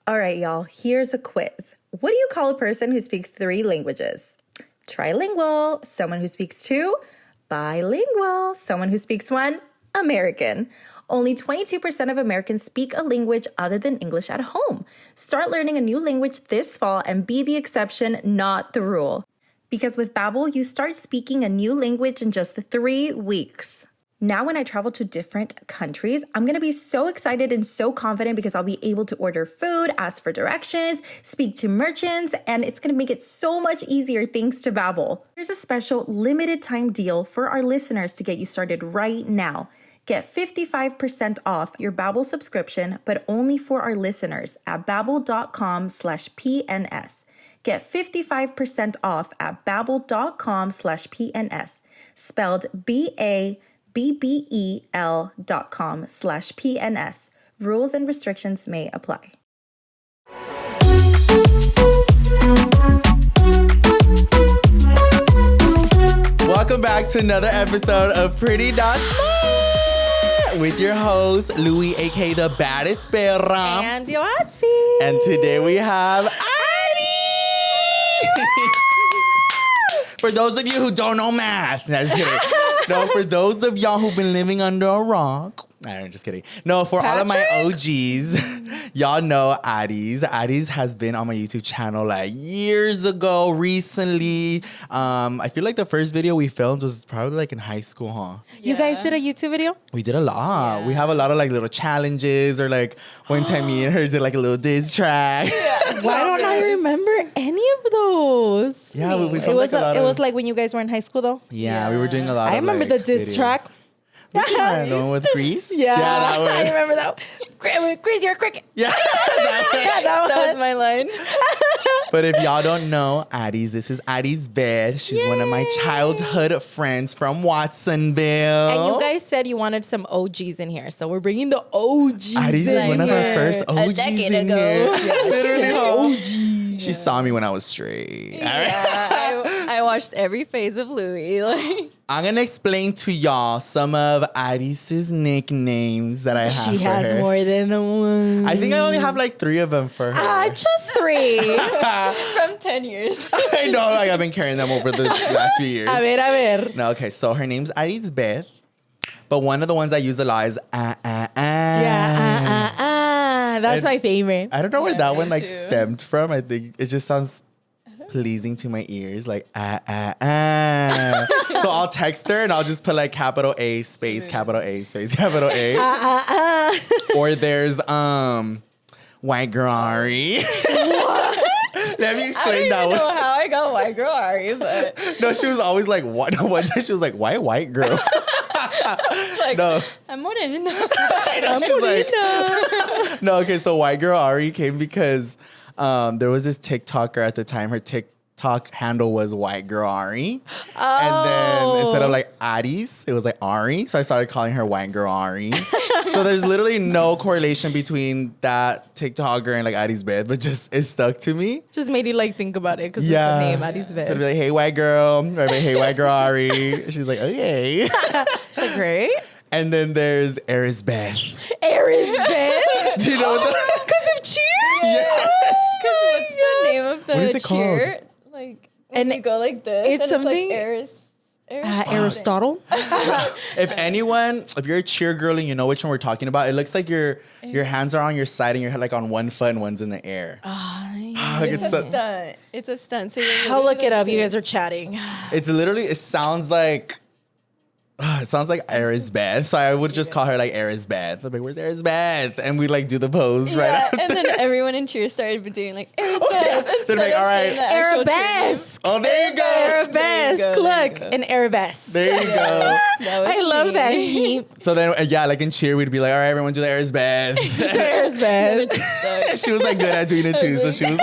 All right, y'all, here's a quiz. What do you call a person who speaks 3 languages? Trilingual. Someone who speaks 2? Bilingual. Someone who speaks 1? American. Only 22% of Americans speak a language other than English at home. Start learning a new language this fall and be the exception, not the rule. Because with Babbel, you start speaking a new language in just 3 weeks. Now when I travel to different countries, I'm going to be so excited and so confident because I'll be able to order food, ask for directions, speak to merchants, and it's going to make it so much easier thanks to Babbel. Here's a special limited time deal for our listeners to get you started right now. Get 55% off your Babbel subscription, but only for our listeners at babbel.com/PNS. Get 55% off at babbel.com/PNS, spelled BABBEL.com/PNS. Rules and restrictions may apply. Welcome back to another episode of Pretty Not Smart with your host, Louie, aka the baddest perra. And Yoatzi. And today we have For those of you who don't know math. No, just kidding. No, for those of y'all who've been living under a rock. I'm just kidding. No, for all of my OGs, y'all know Addis. Addis has been on my YouTube channel like years ago, recently. I feel like the first video we filmed was probably like in high school, huh? Yeah. You guys did a YouTube video? We did a lot. Yeah. We have a lot of like little challenges, or like one time me and her did like a little diss track. Yeah. Why don't I remember any of those? Yeah, we it was it was like when you guys were in high school though? Yeah, we were doing a lot I remember like, the diss track. The one with Grease? Yeah, that one. I remember that. Grease, you're a cricket. Yeah, that was my line. But if y'all don't know Addis, this is Arisbeth. She's one of my childhood friends from Watsonville. And you guys said you wanted some OGs in here, so we're bringing the OGs. Addis is one of our first OGs a decade in ago. here. Yeah, literally OG. She saw me when I was straight. Yeah, I watched every phase of Louie. Like, I'm going to explain to y'all some of Addis's nicknames that I have She for has her. more than one. I think I only have like 3 of them for her. Just 3. from 10 years. I know, like I've been carrying them over the last few years. A ver. No, okay, so her name's Arisbeth, but one of the ones I use a lot is Yeah, that's my favorite. I don't know where that one like too. stemmed from. I think it just sounds pleasing to my ears, like So I'll text her and I'll just put like capital A space capital A space capital A. Or there's white girl Ari. What? Let me explain that I don't one. know how I got white girl Ari, but No, she was always like, what? No, one time she was like, why white girl? like, No. I'm morena. She's like, no, okay, so white girl Ari came because there was this TikToker at the time. Her TikTok handle was white girl Ari. Oh. And then instead of like Addis, it was like Ari. So I started calling her white girl Ari. So there's literally no correlation between that TikToker and like Arisbeth, but just it stuck to me. Just made you like think about it because it's the name Arisbeth. So I'd be like, hey, white girl. Or I'd be like, hey, white girl Ari. She's like, okay. Great. And then there's Arisbeth. Arisbeth. Do you know what Because of cheer? Yes. Because what's the name of the What is it cheer? Like, when you go like this, it's and something- It's like Aristotle. If you're a cheer girl and you know which one we're talking about, it looks like your hands are on your side and you're like on one foot and one's in the air. It's a stunt. It's a stunt. So I'll look it up. You guys are chatting. It's literally, it sounds like Arisbeth. So I would just call her like Arisbeth. I'm like, where's Arisbeth? And we like do the pose right Yeah, after. and then everyone in cheer started doing like Arisbeth. They're like, all right. Arabesque. Oh, there you go. Arabesque. There you go, Look, there you go. an arabesque. There you go. I love that. She So then, yeah, like in cheer, we'd be like, all right, everyone do the Arisbeth. Arisbeth. She was like good at doing it too. So she was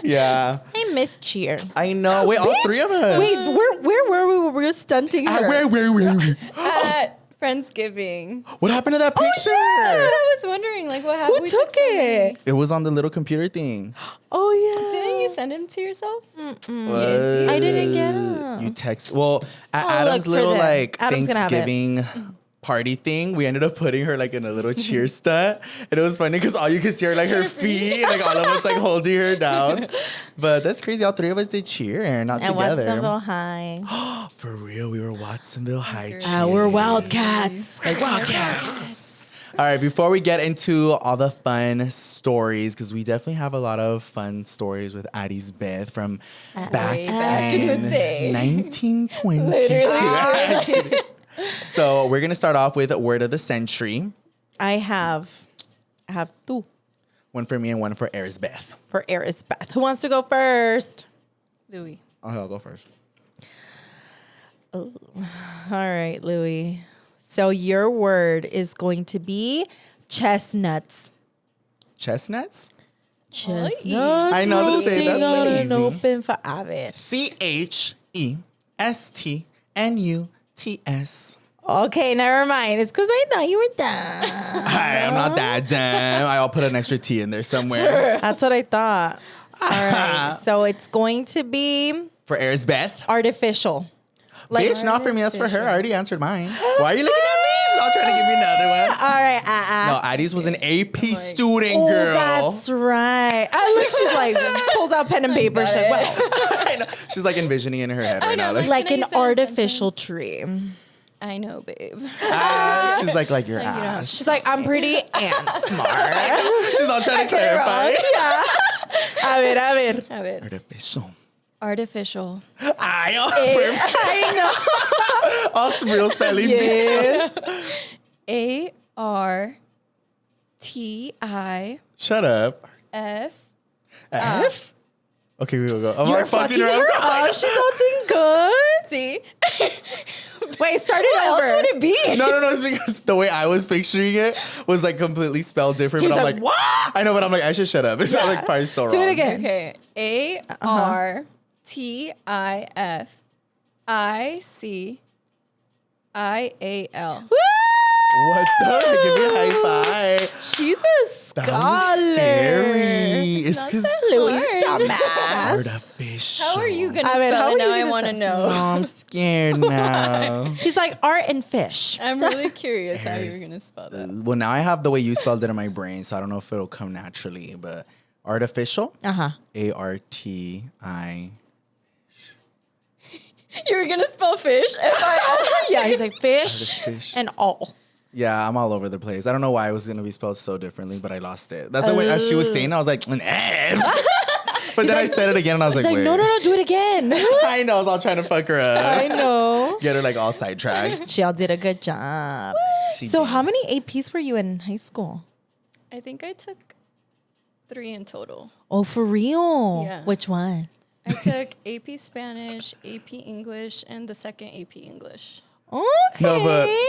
yeah. I miss cheer. I know. Wait, all 3 of us. Wait, where were we when we were stunting her? Where? At Friendsgiving. What happened to that picture? That's what I was wondering. Like, what happened? Who took it? It was on the little computer thing. Oh, yeah. Didn't you send him to yourself? I didn't get it. You text. Well, at I'll Adam's look for little them. like Adam's gonna have it. Thanksgiving party thing, we ended up putting her like in a little cheer stunt. And it was funny because all you could see are like her feet, like all of us like holding her down. But that's crazy. All three of us did cheer, not And together. Watsonville High. For real, we were Watsonville High. We're Wildcats. Like Wildcats. All right, before we get into all the fun stories, because we definitely have a lot of fun stories with Arisbeth from back in the day. 1922. So we're going to start off with word of the century. I have two One for me and one for Arisbeth. for Arisbeth. Who wants to go first? Louie. Okay, I'll go first. All right, Louie. So your word is going to be chestnuts. Chestnuts? Chestnuts. I know, I was gonna say, that's roasting pretty on an easy. open fire. CHESTNUTS. Okay, never mind. It's because I thought you were dumb. I'm not that dumb. I'll put an extra T in there somewhere. That's what I thought. All right. So it's going to be For Arisbeth. artificial. Bitch, not for me. That's for her. I already answered mine. Why are you looking at me? She's all trying to give me another one. All right. No, Addie's was an AP student, Oh, girl. that's right. I look, she's like, pulls out pen and paper. She's like, wow. I know. She's like envisioning in her head right now. Like, Like Can an I say a artificial tree. I know, babe. she's like your ass. She's like, I'm pretty and smart. She's all trying to clarify. Yeah. A ver. Have it. Artificial. Artificial. I I all real spelling. know. Yes. ARTIF. Shut up. F? Okay, we will go. I'm You're like fucking fucking her up. She's all doing good. See? Wait, start it What else over. would it be? No, it's because the way I was picturing it was like completely spelled different. He's but I'm like, like, what? I know, but I'm like, I should shut up. It's not like probably so wrong. Do it again. Okay. ARTIFICIAL. What the? Give me a high five. She's a That scholar. was scary. It's not because that Louis hard. dumbass. artificial. How are you going to I mean, spell how it are now? you I gonna want to spell- Oh, know. I'm scared now. He's like art and fish. I'm really curious how you're going to spell that. Well, now I have the way you spelled it in my brain, so I don't know if it'll come naturally. But artificial, Uh-huh. ARTI. You were going to spell fish? Yeah, he's like fish Fish. and all. Yeah, I'm all over the place. I don't know why it was gonna be spelled so differently, but I lost it. That's the way as she was saying, I was like, an F. But then I said it again, and I was He's like, like, wait. no, do it again. I know. I was all trying to fuck her up. I know. Get her like all sidetracked. She all did a good job. She So did. how many APs were you in high school? I think I took 3 in total. Oh, for real? Yeah. Which one? I took AP Spanish, AP English, and the second AP English. Okay. No,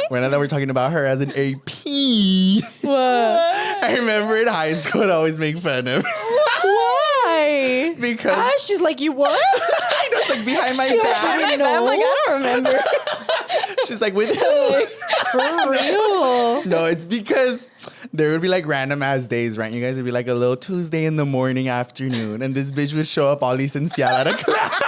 but now that we're talking about her as an AP, I remember in high school I'd always make fun of her Why? because She's like, you what? I know, it's like behind my She back. already I'm know. like, I don't remember. She's like, with who? For real. No, it's because there would be like random ass days, right? You guys would be like a little Tuesday in the morning, afternoon, and this bitch would show up all licenciada at a class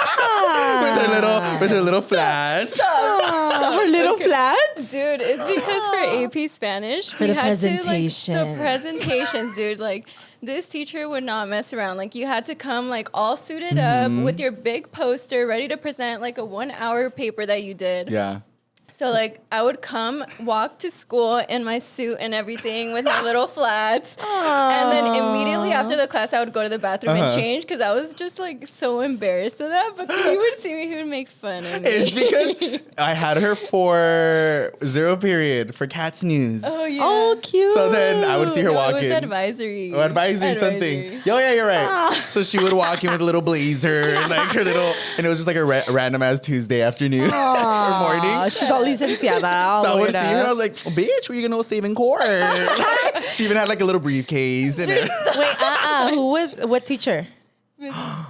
with her little flats. Her little flats. Dude, it's because for AP Spanish, For we the had presentation. to, like, the presentations, dude, like, this teacher would not mess around. Like, you had to come, like, all suited up with your big poster, ready to present, like, a 1-hour paper that you did. Yeah. So, like, I would walk to school in my suit and everything with my little flats. And then immediately after the class, I would go to the bathroom and change because I was just, like, so embarrassed of that. But he would see me, he would make fun of me. It's because I had her for 0 period for Cats News. Oh, yeah. Oh, cute. So then I would see her No, walk it was in. advisory. Oh, advisory something. Oh, yeah, you're right. So she would walk in with a little blazer and like her little, and it was just like a random ass Tuesday afternoon or morning. She's all licenciada. All So I the way would see her and I down. was like, bitch, where you gonna go save in court? She even had like a little briefcase and everything. Wait, what teacher? Yeah,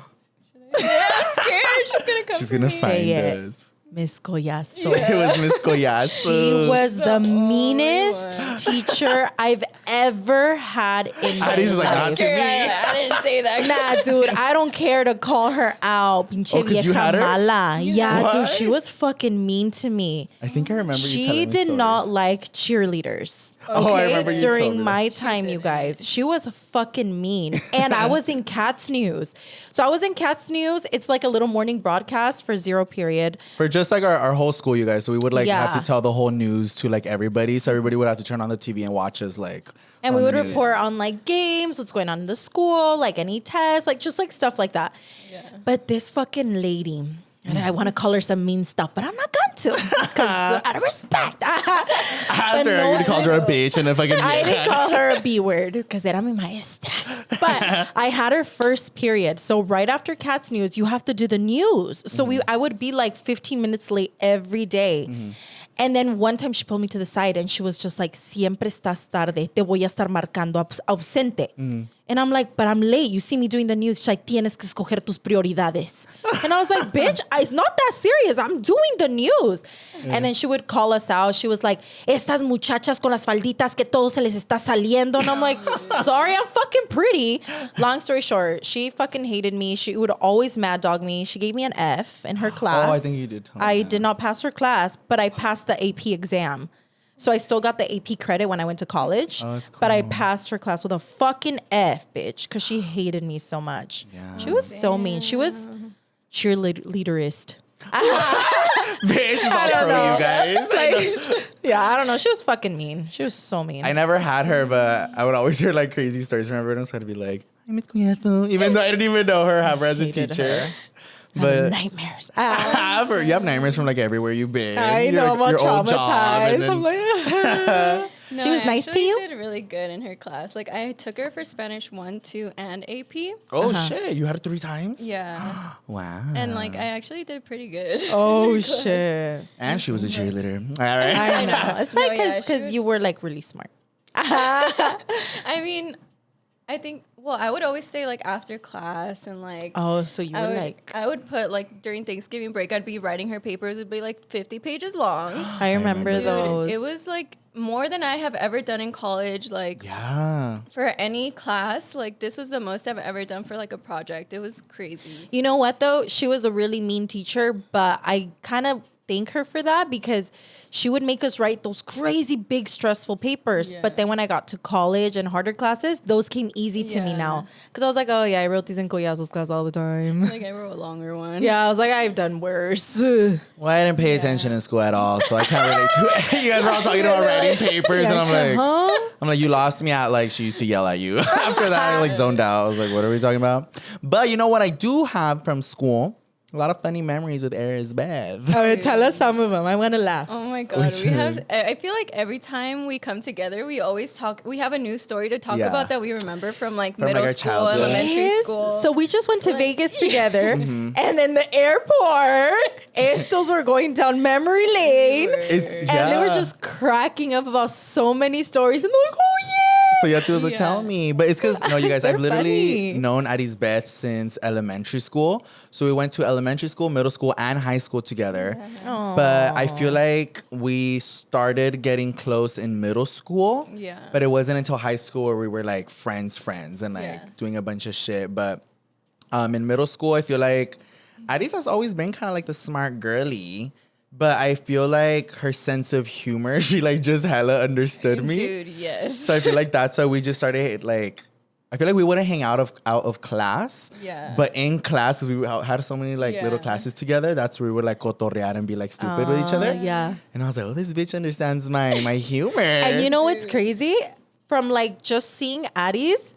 I'm scared. She's gonna come She's for gonna me. find Say it. us. Miss Collazo. It was Miss Collazo. She was the meanest teacher I've ever had in my Addie's like, not life. to me. I didn't say that. Nah, dude, I don't care to call her out. Pinche 'cause you vieja had her? mala. Yeah, What? dude, she was fucking mean to me. I think I remember you telling She me did stories. not like cheerleaders. Oh, I remember you told During me my time, you guys, she was fucking mean. And I was in Cats News. So I was in Cats News. It's like a little morning broadcast for 0 period. For just like our whole school, you guys. So we would like have Yeah. to tell the whole news to like everybody. So everybody would have to turn on the TV and watch us like. And on we would the news. report on like games, what's going on in the school, like any tests, like just like stuff like that. Yeah. But this fucking lady, and I want to call her some mean stuff, but I'm not going to because out of respect. After no, you called her a bitch and if I could. I didn't call her a B word because era mi maestra. But I had her first period. So right after Cats News, you have to do the news. So I would be like 15 minutes late every day. And then one time she pulled me to the side and she was just like, siempre estás tarde, te voy a estar marcando ausente. And I'm like, but I'm late. You see me doing the news. She's like, tienes que escoger tus prioridades. And I was like, bitch, it's not that serious. I'm doing the news. And then she would call us out. She was like, estas muchachas con las falditas que todo se les está saliendo. And I'm like, sorry, I'm fucking pretty. Long story short, she fucking hated me. She would always mad dog me. She gave me an F in her class. Oh, I think you did tell me I that. did not pass her class, but I passed the AP exam. So I still got the AP credit when I went to college. Oh, that's But I cool. passed her class with a fucking F, bitch, because she hated me so much. Yeah. She was so mean. She was cheerleaderist. Bitch, she's all I don't pro, know. you guys. Yeah, I don't know. She was fucking mean. She was so mean. I never had her, but I would always hear like crazy stories from everyone. So I'd be like, I'm Miss Collazo, even though I didn't even know her, have her as a Hated teacher. her. But Nightmares. you have nightmares from like everywhere you've been. I know, I'm all your old job, and traumatized. then- I'm like, No, She was I nice to actually you? did really good in her class. Like I took her for Spanish 1, 2, and AP. Oh shit, you had it 3 times? Yeah. Wow. And like I actually did pretty good. oh, shit. And she was a cheerleader. All right. I know. It's probably No, yeah, because she would- you were like really smart. I mean, I think I would always say like after class and like Oh, so you were I would put like during Thanksgiving break, I'd be writing her papers. It'd be like 50 pages long. I remember remember. Dude, those. it was like more than I have ever done in college. Like Yeah. for any class, like this was the most I've ever done for like a project. It was crazy. You know what though? She was a really mean teacher, but I kind of thank her for that because she would make us write those crazy big stressful papers. Yeah. But then when I got to college and harder classes, those came easy to me Yeah. now. Because I was like, oh yeah, I wrote these in Collazo's class all the time. Like I wrote a longer one. Yeah, I was like, I've done worse. Well, I didn't pay attention in school at all, so I can't relate to it. You guys were all talking about writing papers, and I'm like, you lost me at like she used to yell at you. After that, I like zoned out. I was like, what are we talking about? But you know what I do have from school? A lot of funny memories with Arisbeth. Oh, tell us some of them. I want to laugh. Oh my God. Which We have, I feel like every time we come together, we always talk, we have a new story to talk Yeah. about that we remember from like From, middle like, our school, childhood. elementary Yes. school. So we just went to Like- Vegas together, and in the airport, estos were going down memory lane, and they were just cracking up about so many stories, and they're like, "Oh yeah!" So Yoatzi was like, Yeah. tell me. But it's because, no, you guys, I've They're literally funny. known Arisbeth since elementary school. So we went to elementary school, middle school, and high school together. But I feel like we started getting close in middle school. Yeah. But it wasn't until high school where we were like friends and like Yeah. doing a bunch of shit. But in middle school, I feel like Aris has always been kind of like the smart girly. But I feel like her sense of humor, she like just hella understood me. Dude, yes. So I feel like that's why we just started like, I feel like we wouldn't hang out of class. Yeah. But in class, we had so many like little Yeah. classes together. That's where we would like cotorrear and be like stupid with each other. Yeah. And I was like, oh, this bitch understands my humor. And you know what's crazy? From like just seeing Addie's,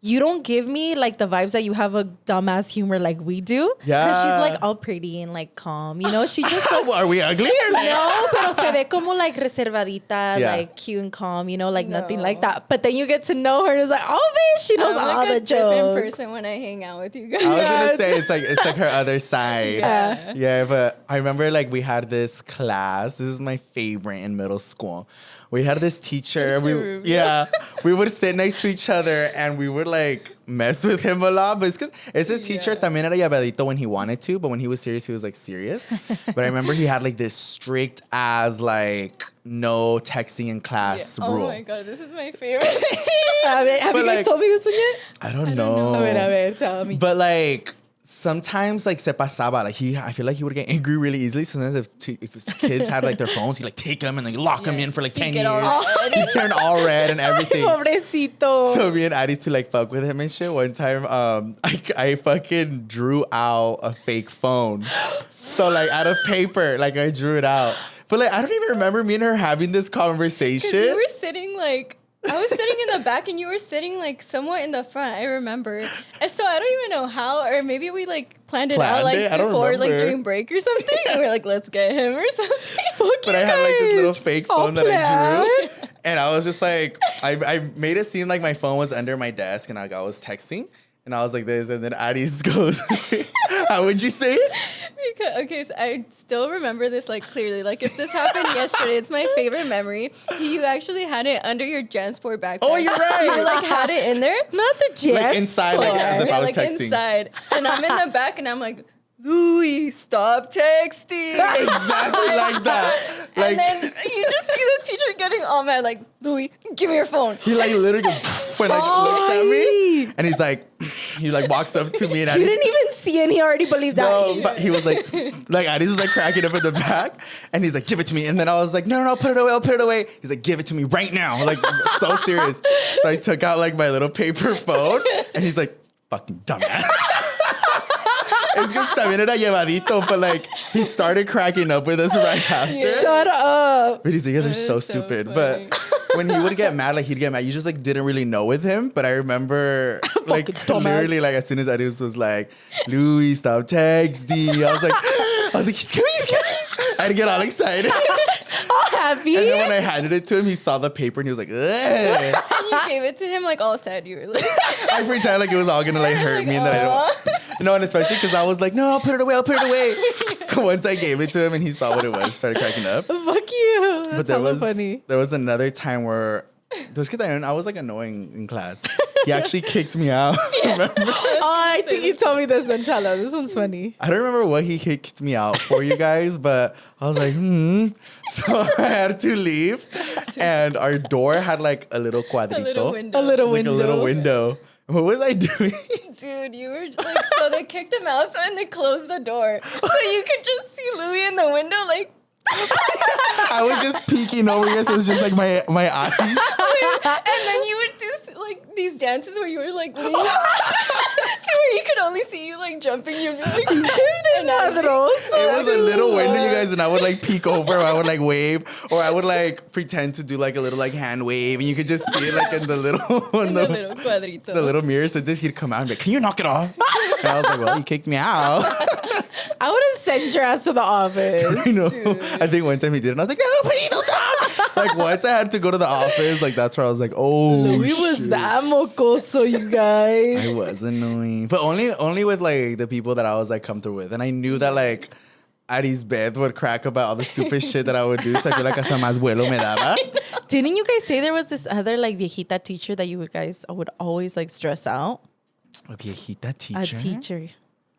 you don't give me like the vibes that you have a dumbass humor like we do. Yeah. Because she's like all pretty and like calm. You know, she just looks. Are we ugly or like? No, pero se ve como like reservadita, Yeah. like cute and calm, you know, like nothing No. like that. But then you get to know her and it's like, oh, bitch, she knows I'm all like the a different jokes. person when I hang out with you guys. I was Yes. gonna say it's like her other side. Yeah. But I remember like we had this class. This is my favorite in middle school, We had this teacher. Mr. Rubio. Yeah, we would sit next to each other and we would like mess with him a lot. But it's because it's a teacher también era llamadito when he wanted to, but when he was serious, he was like serious. But I remember he had like this strict as like no texting in class rule. Oh my God, this is my favorite. Have you But, guys like, told me this one yet? I don't know. A ver, tell me. But like sometimes like se pasaba, like I feel like he would get angry really easily. Sometimes if his kids had like their phones, he'd like take them and like lock them in for like 10 years. He'd turn all red and everything. Pobrecito. So me and Addie to like fuck with him and shit. One time, I fucking drew out a fake phone. So like out of paper, like I drew it out. But like I don't even remember me and her having this conversation. You were sitting like, I was sitting in the back and you were sitting like somewhat in the front. I remember. And so I don't even know how, or maybe we like planned it out like I don't before, like remember. during break or something. And we are like, let's get him or something. But I had like this little fake All phone that I planned. drew. And I was just like, I made it seem like my phone was under my desk and I was texting. And I was like this. And then Addie goes, how would you say it? Because, okay, so I still remember this like clearly. Like if this happened yesterday, it's my favorite memory. You actually had it under your JanSport backpack. Oh, you're right. You like had it in there. Not the jet. Like inside, like as if I was like texting. inside. And I'm in the back and I'm like, Louie, stop texting. Exactly like that. Like and then you just see the teacher getting all mad, like, Louie, give me your phone. he like literally goes when like looks at me. And he's like, he like walks up to me and You Addie's didn't even see and he already believed that. no, but he was like Addie's is like cracking up in the back, and he's like, give it to me. And then I was like, no, I'll put it away, I'll put it away. He's like, give it to me right now, like so serious. So I took out like my little paper phone, and he's like, fucking dumbass. It's because también era llevadito, but like he started cracking up with us right after. Shut up. But he's like, you guys are That so is so stupid. funny. But when he would get mad, like he'd get mad. You just like didn't really know with him. But I remember like dumbass. literally like as soon as Addis was like, Louie, stop texting. I was like, come here. I'd get all excited. All happy. And then when I handed it to him, he saw the paper and he was like, ugh. And you gave it to him like all sad. You were like, I pretended like it was all gonna like hurt me and that I don't. No, and especially because I was like, no, I'll put it away. So once I gave it to him and he saw what it was, he started cracking up. Fuck you. But That's funny. there was another time where those kids I was like annoying in class. He actually kicked me out. Remember? Oh, I think you told me this and tell us. This one's funny. I don't remember what he kicked me out for, you guys, but I was like, So I had to leave, and our door had like a little cuadrito. a little window. A little It was like window. a little window. What was I doing? Dude, you were like, so they kicked him out, and they closed the door. So you could just see Louie in the window, like, I was just peeking over here, so it was just like my eyes. and then you would do like these dances where you were like, leaning to where you could only see you like jumping. You'd be like, and It was a little window, you guys, and I would like peek over, or I would like wave, or I would like pretend to do like a little like hand wave, and you could just see it like in the little in the little cuadrito. the little mirror. So just he'd come out and be like, can you knock it off? And I was like, well, you kicked me out. I would have sent your ass to the office. I know. I think one time he did it, and I was like, no, please don't stop. Like once I had to go to the office, like that's where I was like, oh, Louie was shit. that mocoso, you guys. I was annoying, but only with like the people that I was like comfortable with, and I knew that like Arisbeth would crack about all the stupid shit that I would do. So I feel like hasta más vuelo me daba. Didn't you guys say there was this other like viejita teacher that you guys would always like stress out? A viejita teacher. A teacher.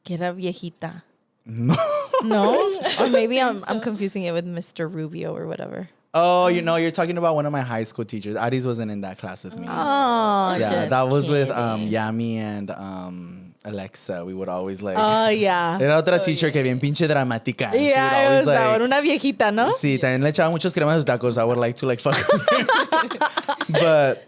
Que era viejita. No. No? Or maybe I'm confusing it with Mr. Rubio or whatever. Oh, you're talking about one of my high school teachers. Addis wasn't in that class with me. Oh, Yeah, just that was with kidding. Yami and Alexa. We would always like. Oh, yeah. Era otra teacher que bien pinche dramática. She would Yeah, it always was that one. Una viejita, ¿no? Sí, también le echaba muchos cremas a sus tacos. I would like to like fuck with her. But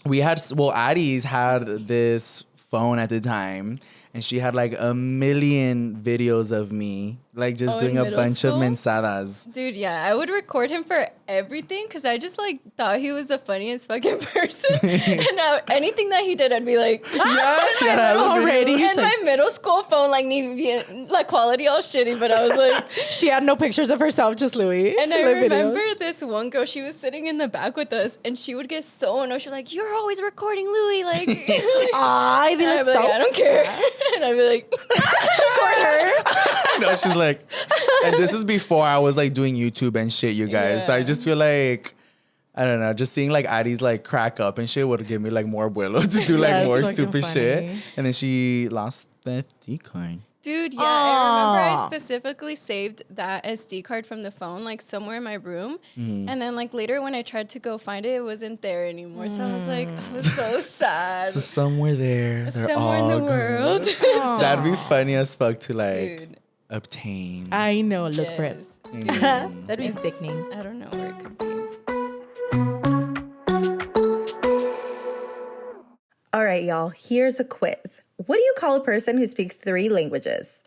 we had, Addie's had this phone at the time, and she had like a million videos of me, like just Oh, doing in a middle bunch of school? mensadas. Dude, yeah, I would record him for everything because I just like thought he was the funniest fucking person. And now anything that he did, I'd be like, Yeah, she had hella already. videos. And my middle school phone, like, like quality all shitty, but I was like, She had no pictures of herself, just Louie. and I Like remember videos. this one girl, she was sitting in the back with us, and she would get so annoyed. She's like, you're always recording Louie, like, Ay, and dile I'd be like, I don't care. And I'd be like, record her. No, she's like, and this is before I was like doing YouTube and shit, you guys. So I Yeah. just feel like I don't know. Just seeing like Addie's like crack up and shit would give me like more abuelo to do like That's more fucking stupid funny. shit. And then she lost the SD card. Dude, yeah, I remember Aw. I specifically saved that SD card from the phone, like somewhere in my room. And then like later when I tried to go find it, it wasn't there anymore. So I was like, I was so sad. So somewhere there, they're Somewhere in all the gone. world. That'd be funny as fuck to like Dude, obtain. I know. Look for it. yes. That'd be It's- sickening. I don't know where it could be. All right, y'all, here's a quiz. What do you call a person who speaks 3 languages?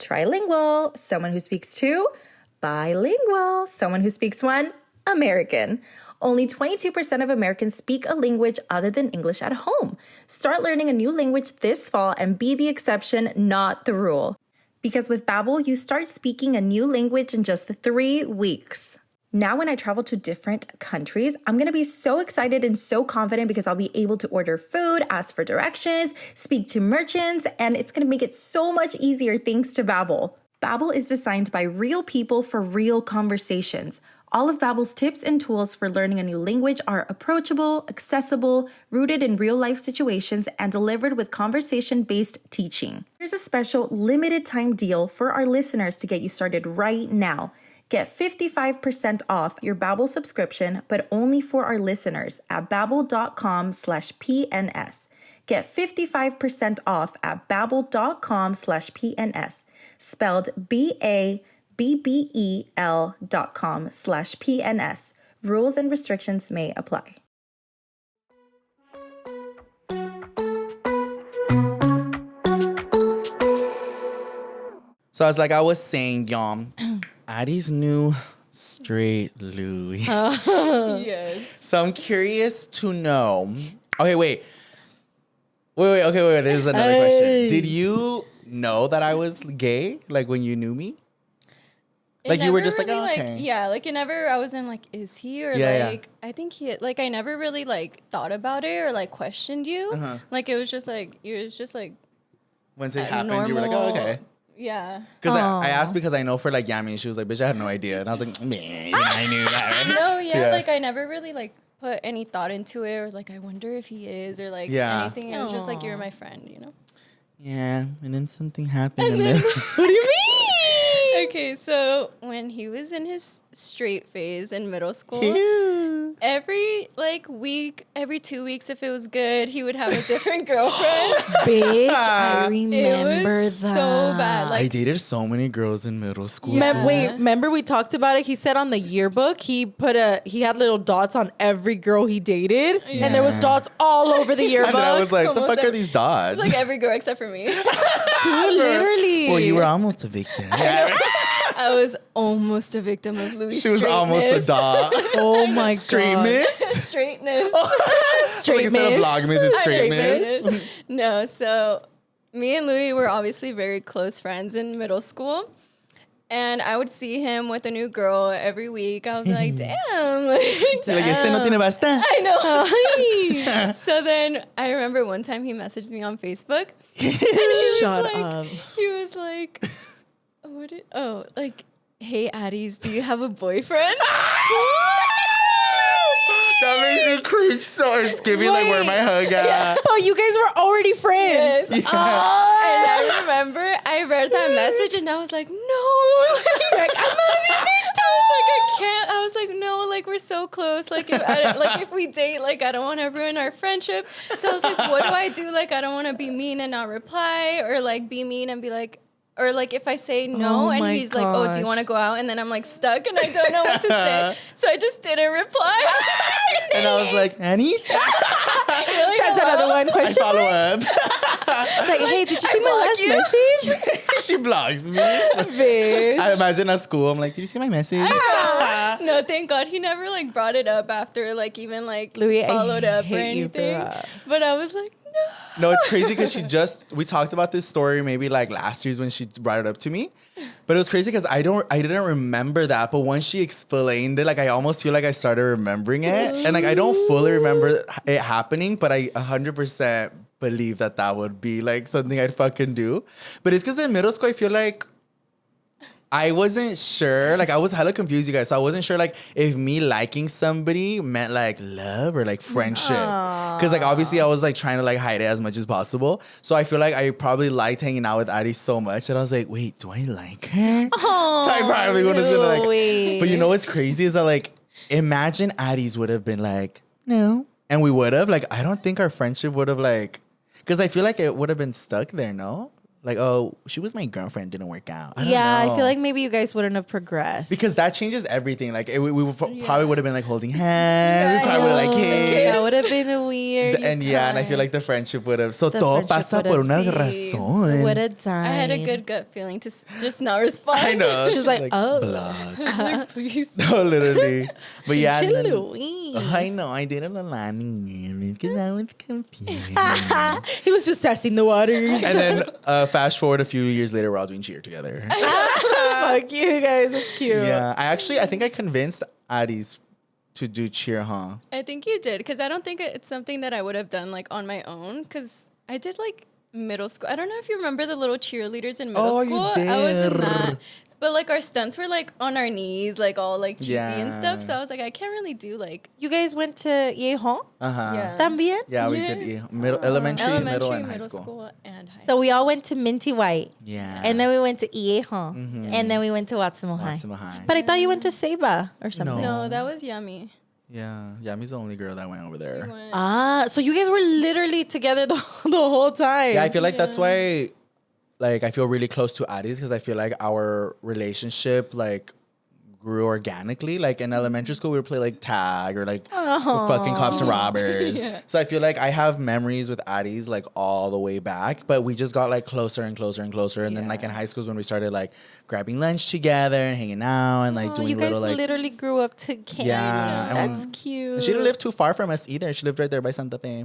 Trilingual, someone who speaks 2. Bilingual, someone who speaks 1. American. Only 22% of Americans speak a language other than English at home. Start learning a new language this fall and be the exception, not the rule. Because with Babbel, you start speaking a new language in just 3 weeks. Now when I travel to different countries, I'm going to be so excited and so confident because I'll be able to order food, ask for directions, speak to merchants, and it's going to make it so much easier thanks to Babbel. Babbel is designed by real people for real conversations. All of Babbel's tips and tools for learning a new language are approachable, accessible, rooted in real-life situations, and delivered with conversation-based teaching. There's a special limited-time deal for our listeners to get you started right now. Get 55% off your Babbel subscription, but only for our listeners at babbel.com/PNS. Get 55% off at babbel.com/PNS, spelled BABBEL.com/PNS. Rules and restrictions may apply. So I was saying, y'all, Addie's new straight Louie. Yes. So I'm curious to know. Okay, wait. Okay, this is another question. Did you know that I was gay? Like when you knew me? It Like you were never just like, really, oh, okay. yeah, like it never, I wasn't like, is he? Or Yeah, like, I think he, like I never really like thought about it or like questioned you. Uh-huh. Like it was just like, Once it a happened, you were like, oh, normal- okay. yeah. Because Aw. I asked because I know for like Yami, she was like, bitch, I had no idea. And I was like, man, I knew that. No, yeah, Yeah. like I never really like put any thought into it or like, I wonder if he is or like Yeah. anything. It was just like, you're Aw. my friend, you know? Yeah, and then something happened. And then What do you mean? Okay, so when he was in his straight phase in middle school, Ew. every like week, every 2 weeks, if it was good, he would have a different girlfriend. Bitch, I It remember was that. so bad. I Like, dated so many girls in middle school. Yeah. dude. Wait, remember we talked about it? He said on the yearbook he had little dots on every girl he dated, and there was Yeah. dots all over the yearbook. And then I was like, the Almost fuck are every- these dots? it's like every girl except for me. Dude, literally. Well, you were almost a victim. I was almost a victim of Louis. She was almost a dot. Oh my Straight god. miss? Straightness. Straight Like instead of miss. vlog miss, it's straight Straight miss. No, so me and Louis were obviously very close friends in middle school. And I would see him with a new girl every week. I was like, damn. Like, este no tiene basta. I know. So then I remember one time he messaged me on Facebook. And he was Shut like, up. He was like, like, hey, Addies, do you have a boyfriend? That makes me cringe so it's giving like where my hug at. Oh, you guys were already friends. Yes. And I remember I read that message and I was like, no. Like, I'm not even I was like, I can't. I was like, no, like we're so close. Like if we date, like I don't want to ruin our friendship. So I was like, what do I do? Like I don't want to be mean and not reply, or like be mean and be like, or like if I say no Oh and my he's like, oh, do you gosh. want to go out? And then I'm like stuck and I don't know what to say. So I just didn't reply. And I was like, Annie? Like, That's another one I question. follow up. It's like, hey, did you see my block last you. message? She blocks me. Bitch. I imagine at school, I'm like, did you see my message? No, thank God he never like brought it up after like even like Louis, I followed up or hate you for anything. that. But I was like, no. No, it's crazy because we talked about this story maybe like last year's when she brought it up to me. But it was crazy because I didn't remember that. But once she explained it, like I almost feel like I started remembering it. And like I don't fully remember it happening, but I 100% believe that would be like something I'd fucking do. But it's because in middle school, I feel like I wasn't sure. Like, I was hella confused, you guys. So I wasn't sure, like, if me liking somebody meant, like, love or, like, friendship. Because, like, obviously I was, like, trying to, like, hide it as much as possible. So I feel like I probably liked hanging out with Addie so much that I was like, wait, do I like her? So I probably was going to, like... Louie. But you know what's crazy is that, like, imagine Addie's would have been like, no. And we would have. Like, I don't think our friendship would have, like... Because I feel like it would have been stuck there, no? Like, oh, she was my girlfriend, didn't work out. I don't know. I feel like maybe you guys wouldn't have progressed. Because that changes everything. Like, we would probably would have been, like, holding hands. We probably would have, like, kissed. That would have been a weird. And and I feel like the friendship would have. So, The todo friendship pasa would por have- una Would razón. have died. I had a good gut feeling to just not respond. I know. She's like, oh. Blood. Like, please. No, literally. But yeah. and then- Louie. I know. I didn't align because I was confused. He was just testing the waters. And then fast forward a few years later, we're all doing cheer together. Fuck you guys. That's cute. Yeah. I think I convinced Addie's to do cheer, huh? I think you did, because I don't think it's something that I would have done like on my own, because I did like middle school. I don't know if you remember the little cheerleaders in middle Oh, you school. I was in did. that. But like our stunts were like on our knees, like all like cheesy and Yeah. stuff. So I was like, I can't really do like You guys went to Yeho? Uh-huh. yeah. También? Yeah, we Yes. did elementary, middle, and high school. and high So we all went to Minty White. Yeah. And then we went to Yeho. And then we went to Watsimo High. Watsimo High. But I thought you went to Seba or something. No, that was yummy. Yeah. Yami's the only girl that went over there. We went- Ah, so you guys were literally together the whole time. Yeah, I feel like that's why, like, I feel really close to Addie's because I feel like our relationship, like, grew organically. Like, in elementary school, we would play, like, tag or, like, fucking cops and robbers. Yeah. So I feel like I have memories with Addie's, like, all the way back. But we just got, like, closer and closer and closer. And then, like, in high school is when we started, like, grabbing lunch together and hanging out and, like, Oh, doing you guys little, like... literally grew up together. Yeah, and That's cute. And she didn't live too far from us either. She lived right there by Santa Fe.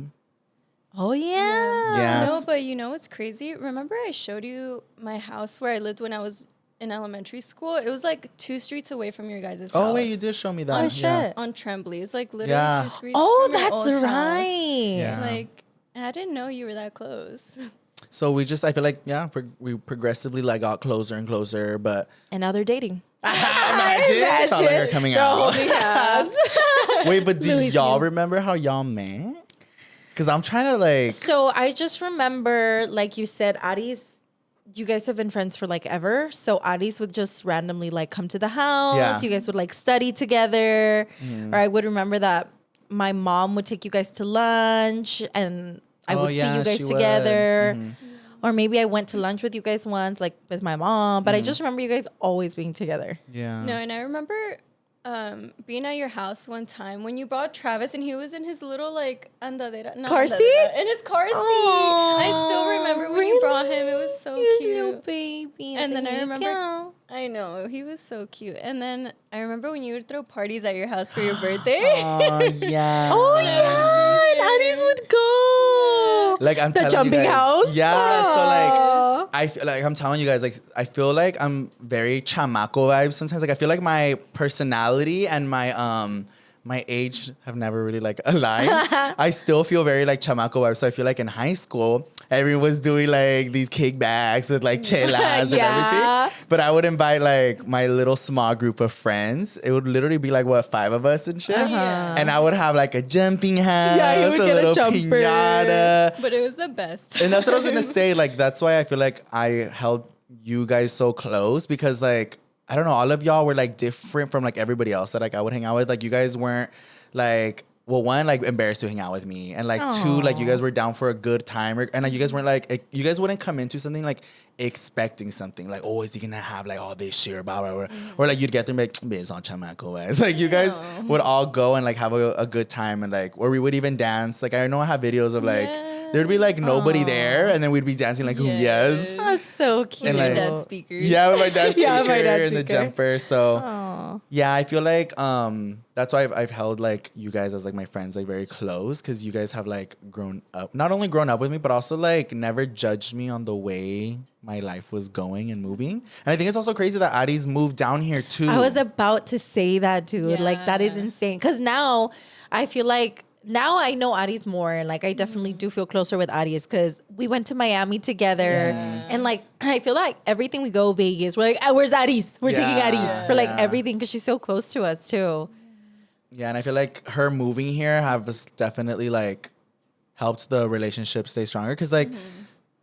Oh, yeah. Yes. No, but you know what's crazy? Remember I showed you my house where I lived when I was in elementary school? It was like 2 streets away from your guys' house. Oh, wait, you did show me that. Oh, Yeah. shit. On Tremblay. It's like literally Yeah. 2 streets Oh, from your that's old right. house. Yeah. Like, I didn't know you were that close. So we just, I feel like, we progressively, like, got closer and closer, but... And now they're dating. Imagine. It's not like they're coming They're out. holding hands. Wait, but do Louie's y'all new. remember how y'all met? Because I'm trying to, like... So I just remember, like you said, Addie's, you guys have been friends for like ever. So Addie's would just randomly like come to the house. Yeah. You guys would like study together. Or I would remember that my mom would take you guys to lunch and I Oh, would see yeah, you guys she would. together. Or maybe I went to lunch with you guys once, like with my mom. But I just remember you guys always being together. Yeah. No, and I remember being at your house one time when you brought Travis and he was in his little like andadera, not Car andadera, seat? in his car seat. Aw, I still remember when you brought him. It was so His cute. little baby. And then I "Here you remember- go." I know, he was so cute. And then I remember when you would throw parties at your house for your birthday. Oh, yeah. Oh, yeah. And Addie's would go. Like, I'm The telling jumping you guys. house? Yeah, so, Aw. like, I feel like I'm telling you guys, like, I feel like I'm very chamaco vibes sometimes. Like, I feel like my personality and my age have never really, like, aligned. I still feel very, like, chamaco vibes. So I feel like in high school, everyone was doing, like, these kickbacks with, like, chelas and Yeah. everything. But I would invite, like, my little small group of friends. It would literally be, like, what, 5 of us and shit? Yeah. And I would have, like, a jumping house, Yeah, you would a get a little jumper. piñata. But it was the best. And that's what I was gonna say. Like, that's why I feel like I held you guys so close because, like, I don't know, all of y'all were like different from like everybody else that like I would hang out with. Like, you guys weren't like, well, one, like embarrassed to hang out with me, and like two, like you guys were down for a good time, and like you guys weren't like you guys wouldn't come into something like expecting something like, oh, is he gonna have like all this shit or blah blah blah, or like you'd get them like, bitch, on chamaco ass. Like, you guys would all go and like have a good time, and like, or we would even dance. Like, I know I have videos of like there'd be like nobody there, and then we'd be dancing like Yes. cumbias. That's so cute. And, Your like- dad's speakers. Yeah, with my dad's speaker Yeah, my dad's and the speaker. jumper. So Aw. yeah, I feel like that's why I've held like you guys as like my friends, like very close, because you guys have like grown up, not only grown up with me, but also like never judged me on the way my life was going and moving. And I think it's also crazy that Addie's moved down here too. I was about to say that, dude. Like, that is Yeah. insane. Because now I feel like now I know Aries more. And like, I definitely do feel closer with Aries because we went to Miami together. And like, I feel like everything we go Vegas, we're like, where's Aries? We're taking Aries for like everything because she's so close to us too. Yeah, and I feel like her moving here has definitely like helped the relationship stay stronger because like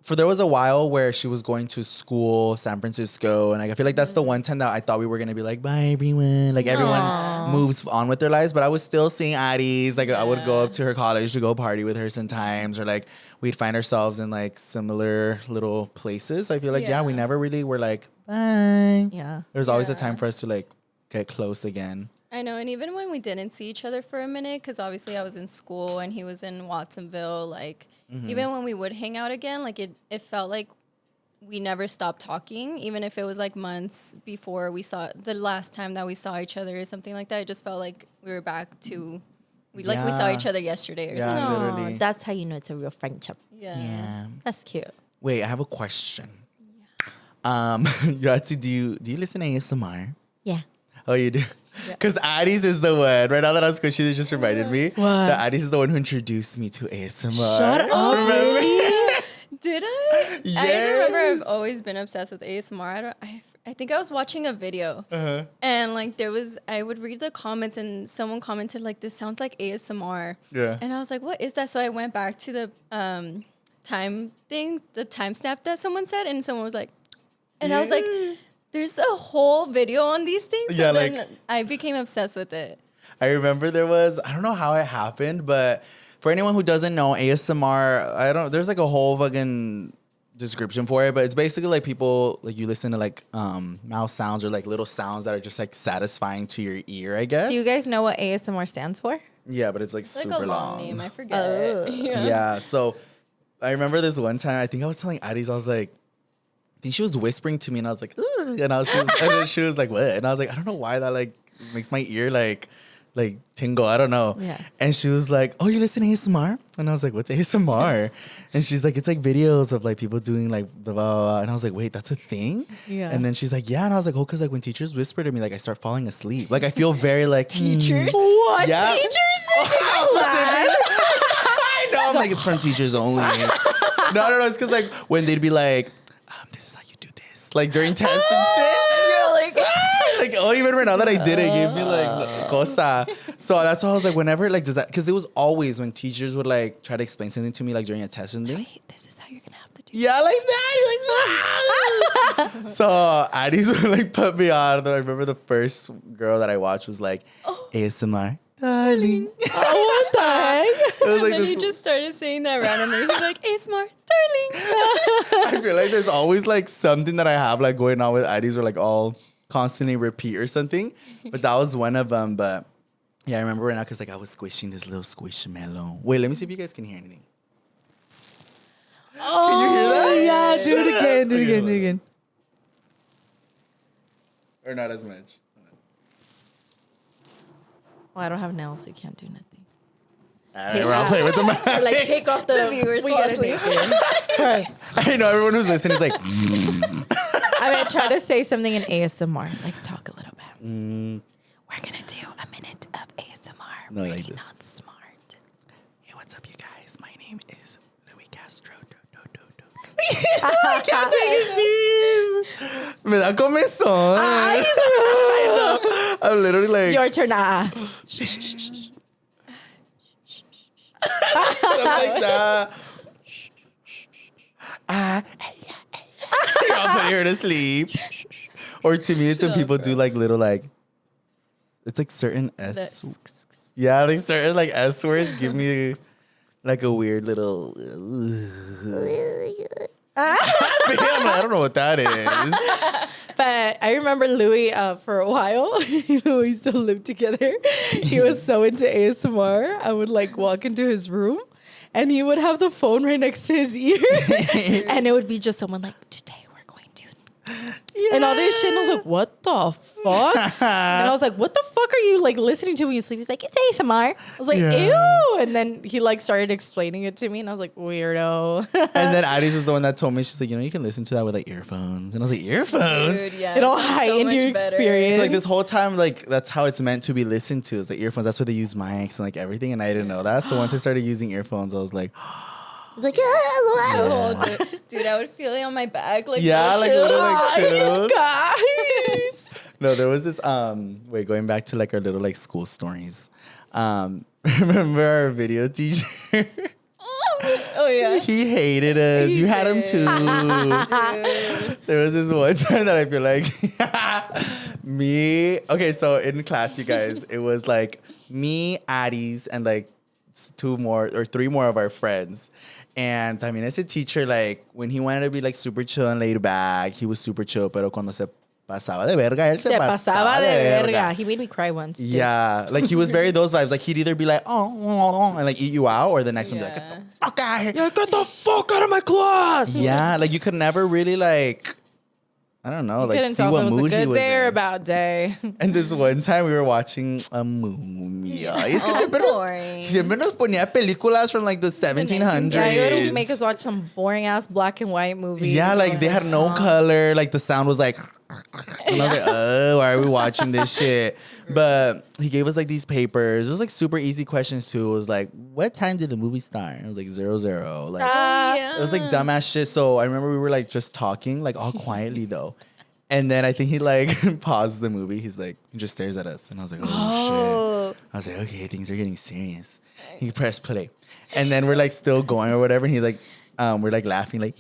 for there was a while where she was going to school, San Francisco, and like, I feel like that's the one time that I thought we were gonna be like, bye everyone. Like everyone moves on with their lives, but I was still seeing Addie's. Like I would go up to her college to go party with her sometimes, or like we'd find ourselves in like similar little places. I feel like we never really were like, bye. Yeah. There's always a time for us to like get close again. I know, and even when we didn't see each other for a minute, because obviously I was in school and he was in Watsonville, like even when we would hang out again, like it felt like we never stopped talking, even if it was like months before we saw the last time that we saw each other or something like that. It just felt like we were back to we saw each other yesterday or something. Literally. That's how you know it's a real friendship. Yeah. That's cute. Wait, I have a question. Yoatzi, do you listen to ASMR? Yeah. Oh, you do? Because Addie's is the one. Right now that I was squishy, it just reminded me that Addie's is the one who introduced me to ASMR. Shut up. Remember? Did I? Yes. I just remember I've always been obsessed with ASMR. I think I was watching a video and like I would read the comments and someone commented like, this sounds like ASMR. Yeah. And I was like, what is that? So I went back to the time thing, the timestamp that someone said, and someone was like, and I was like, there's a whole video on these things. Yeah, So then like- I became obsessed with it. I remember I don't know how it happened, but for anyone who doesn't know, ASMR, there's like a whole fucking description for it, but it's basically like people, like you listen to like mouth sounds or like little sounds that are just like satisfying to your ear, I guess. Do you guys know what ASMR stands for? Yeah, but it's like It's super like a long name. I forget. Yeah, so I remember this one time, I think I was telling Addie's, I was like, I think she was whispering to me and I was like, ugh, and then she was like, what? And I was like, I don't know why that like makes my ear like tingle. I don't know. Yeah. And she was like, oh, you listen to ASMR? And I was like, what's ASMR? And she's like, it's like videos of like people doing like blah, blah, blah. And I was like, wait, that's a thing? Yeah. And then she's like, yeah. And I was like, oh, because like when teachers whisper to me, like I start falling asleep. Like I feel very like Teachers? What? Yeah. Teachers make you laugh? I know. I'm like, it's from teachers only. No. It's because like when they'd be like, this is how you do this. Like during tests and shit. You're like, Like, oh, even right now that I did it, gave me like cosa. So that's why I was like, whenever like does that, because it was always when teachers would like try to explain something to me like during a test and thing. Wait, this is how you're gonna have to do. Yeah, like that. You're like, ah. So Addie's would like put me on. I remember the first girl that I watched was like ASMR, darling. Oh, what the heck? It was and like then he this. just started saying that randomly. He's like, ASMR, darling. I feel like there's always like something that I have like going on with Addie's where like all constantly repeat or something. But that was one of them. But yeah, I remember right now because like I was squishing this little squishmallow. Wait, let me see if you guys can hear anything. Oh, Can you hear that? yeah, do it Shut again, up. do it Okay, again, hold do it on. again. Or not as much. Well, I don't have nails, so you can't do nothing. I'll play with them. Or like take off the viewers we fall gotta asleep. take it. I know everyone who's listening is like, I'm gonna try to say something in ASMR. Like talk a little bit. We're gonna do a minute of ASMR. No, really like this. not smart. hey, what's up, you guys? My name is Louie Castro. I can't take it serious. Me da comezón. I know. I'm literally like, Your turn. stuff like that. I'll put her to sleep. Or to me, it's when people do like little like, it's like certain S. Yeah, like certain like S words give me like a weird little. I don't know what that is. But I remember Louie for a while. We still lived together. He was so into ASMR. I would like walk into his room and he would have the phone right next to his ear. And it would be just someone like, today we're going to. And all this shit. And I was like, what the fuck? fuck? And I was like, what the fuck are you like listening to when you sleep? He's like, it's ASMR. I was like, Yeah. ew. And then he like started explaining it to me, and I was like, weirdo. And then Addie's was the one that told me, she's like, you can listen to that with like earphones. And I was like, earphones? Dude, yeah. It'll it sounds so heighten much your better. experience. It's like this whole time, like that's how it's meant to be listened to. Is like earphones. That's where they use mics and like everything. And I didn't know that. So once I started using earphones, I was like, Dude, I would feel it on my back. Like, yeah, no like chill. little like chills. Guys. No, there was this wait, going back to like our little like school stories. Remember our video teacher? Oh, yeah. He hated us. You had him too. Dude. There was this one time that I feel like okay, so in class, you guys, it was like me, Addie's, and like 2 more or 3 more of our friends. And I mean, as a teacher, like when he wanted to be like super chill and laid back, he was super chill, pero cuando se pasaba de verga, él Se pasaba de verga. He made me cry once. Too. Yeah, like he was very those vibes. Like he'd either be like, and like eat you out, or the next one be like, get the fuck out of here. Yeah, get the fuck out of my class. Yeah, like you could never really like, I don't know, like Couldn't see tell what if it was mood a he good was day or a in. bad day. And this one time we were watching a movie. Y es que boring. siempre nos ponía películas from like the 1700s. Yeah, he would make us watch some boring ass black and white movies. Yeah, like they had no color. Like the sound was like, and I was like, oh, why are we watching this shit? But he gave us like these papers. It was like super easy questions too. It was like, what time did the movie start? It was like 00. Like Yeah. it was like dumbass shit. So I remember we were like just talking, like all quietly though. And then I think he like paused the movie. He's like, he just stares at us. And I was like, oh shit. I was like, okay, things are getting serious. He pressed play. And then we're like still going or whatever. And he's like, we're like laughing, like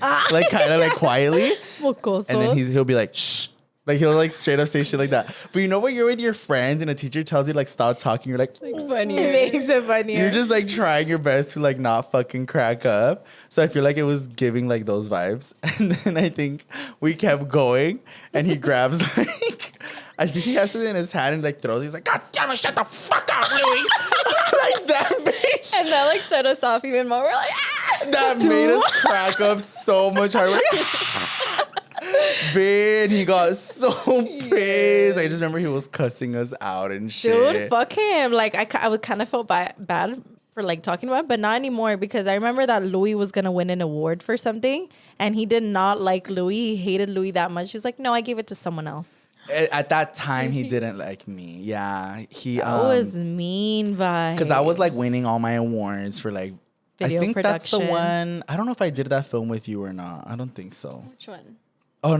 kind of like quietly. Mocoso. And then he'll be like, shh. Like he'll like straight up say shit like that. But you know when you're with your friends and a teacher tells you like stop talking, you're like Funnier. It makes it funnier. you're just like trying your best to like not fucking crack up. So I feel like it was giving like those vibes. And then I think we kept going and he grabs like, I think he has something in his hand and like throws. He's like, God damn it, shut the fuck up, Louie. Like that bitch. And that like set us off even more. We're like, ah! That made us crack up so much harder. Man, he got so pissed. I just remember he was cussing us out and shit. Dude, fuck him. Like, I would kind of feel bad for like talking about it, but not anymore because I remember that Louie was going to win an award for something and he did not like Louie. He hated Louie that much. He's like, no, I gave it to someone else. At that time, he didn't like me. Yeah, he That was mean vibes. because I was like winning all my awards for like Video I think that's the production. one. I don't know if I did that film with you or not. I don't think so. Which one? Oh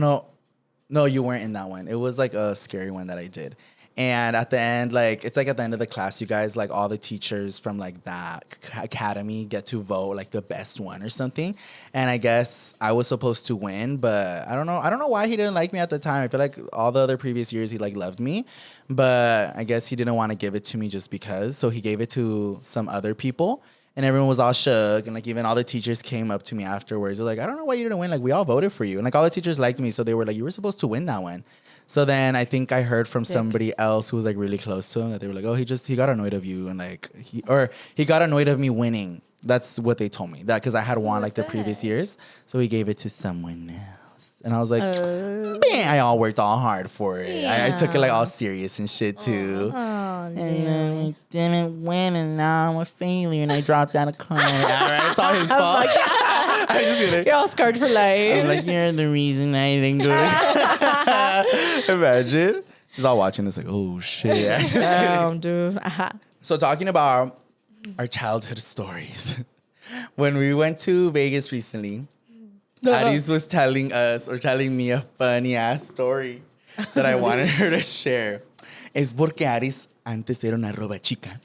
no, you weren't in that one. It was like a scary one that I did. And at the end, like it's like at the end of the class, you guys, like all the teachers from like that academy get to vote like the best one or something. And I guess I was supposed to win, but I don't know why he didn't like me at the time. I feel like all the other previous years he like loved me, but I guess he didn't want to give it to me just because. So he gave it to some other people. And everyone was all shook. And like even all the teachers came up to me afterwards. They're like, I don't know why you didn't win. Like we all voted for you. And like all the teachers liked me. So they were like, you were supposed to win that one. So then I think I heard from somebody else who was like really close to him that they were like, oh, he got annoyed of you. And like he got annoyed of me winning. That's what they told me. That because I had won like the previous years. So he gave it to someone else. And I was like, man, I all worked all hard for it. I took it like all serious and shit too. And then I didn't win, and now I'm a failure, and I dropped out of college. Right? It's all his fault. I just kidding. You're all scarred for life. I'm like, you're the reason I didn't do it. Imagine. He's all watching this like, oh shit. I just kidding. Damn, dude. So talking about our childhood stories. When we went to Vegas recently, Aris was telling me a funny ass story that I wanted her to share. Es porque Aris antes era una roba chica.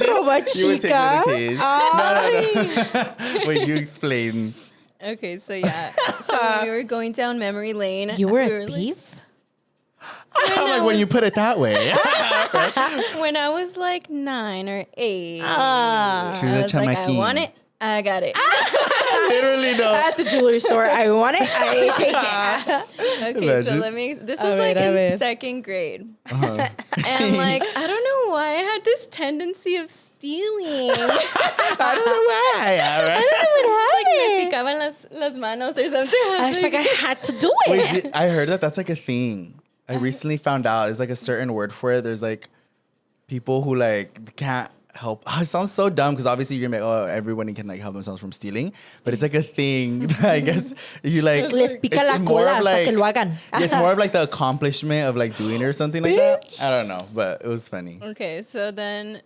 Roba You would take chica. the kids. No. Wait, you explain. Okay, so yeah. So when we were going down memory lane. You were we a like- thief? I'm like, when you put it that way. When I was like 9 or 8. She was I a was like, I chamaquín. want it. I got it. Literally, no. At the jewelry store. I want it. I take it. Okay, so Imagine. this was like A ver. in 2nd grade. And like, I don't know why I had this tendency of stealing. I don't know why. All right. Like me picaban las manos or something. I I was was like, I had to do it. Wait, I heard that's like a thing. I recently found out there's like a certain word for it. There's like people who like can't help. Oh, it sounds so dumb because obviously you're gonna be like, oh, everybody can like help themselves from stealing, but it's like a thing that I guess you like. Les pica it's la more cola of hasta que lo hagan. it's more of like the accomplishment of like doing it or something like that. I don't know, but it was funny. Okay, so then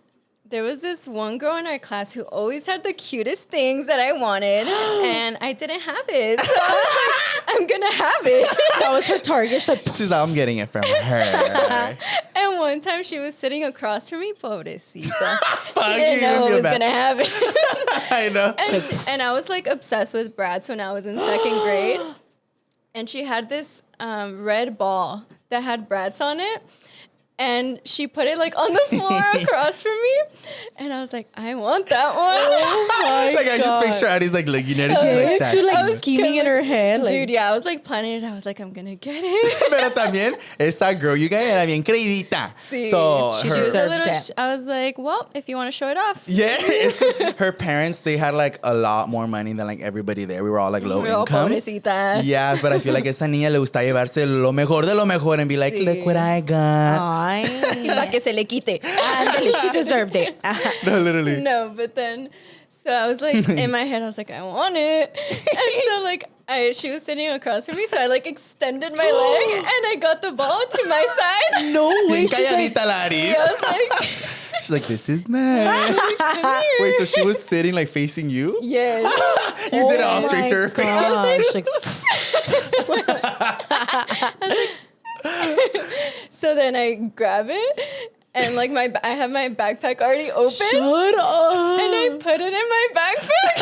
there was this one girl in our class who always had the cutest things that I wanted, and I didn't have it. So I was like, I'm gonna have it. That was her target. She's like, She's like, I'm getting it from her. And one time she was sitting across from me, pobrecita. Fuck, She didn't you're know gonna who feel was bad. gonna have it. I know. And I was like obsessed with Bratz when I was in second grade. And she had this red ball that had Bratz on it. And she put it like on the floor across from me. And I was like, I want that one. oh my Like I just picture Addie's like looking at it. She's like, Yes, dude, that's like scheming in her head. Like, Dude, yeah, I was like planning it. I was like, I'm gonna get it. Pero también, esa girl you guys era bien creidita. Sí. So She her, was a deserved little. it. I was like, well, if you want to show it off. yeah, it's 'cause her parents, they had like a lot more money than like everybody there. We were all like low We're all income. pobrecitas. Yeah, but I feel like esa niña le gusta llevarse lo mejor de lo mejor and be like, Sí. look what I got. ay. Para que se le quite. Ándale, she deserved it. No, literally. No, but then, so I was like, in my head, I was like, I want it. And so like, she was sitting across from me, so I like extended my leg and I got the ball to my side. No way. Bien She's like, calladita, Laris. I was like, She's like, this is mine. come here. Wait, so she was sitting like facing you? Yes. You did it all oh straight to her my face. gosh, like, So then I grab it and like I have my backpack already open. shut up. And I put it in my backpack.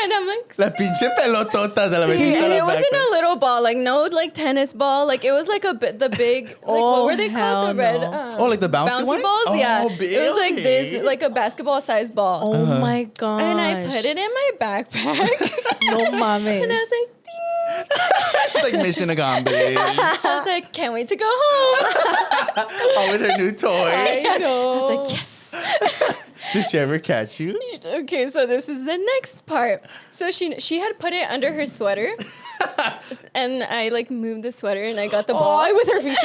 And I'm like, La pinche pelotota de la metiste a and la it wasn't backpack. a little ball, like no like tennis ball. Like it was like the big, like Oh, what were they called? The hell red. no. Oh, like the bouncy ones? balls? Oh, Yeah. big. It was like this, Okay. like a basketball sized ball. Oh my gosh. And I put it in my backpack. No mames. And I was like, ding. She's like mission accomplished. I was like, can't wait to go home. Oh, with her new toy. I know. I was like, yes. Did she ever catch you? Okay, so this is the next part. So she had put it under her sweater, and I like moved the sweater, and I got the ball with her feet.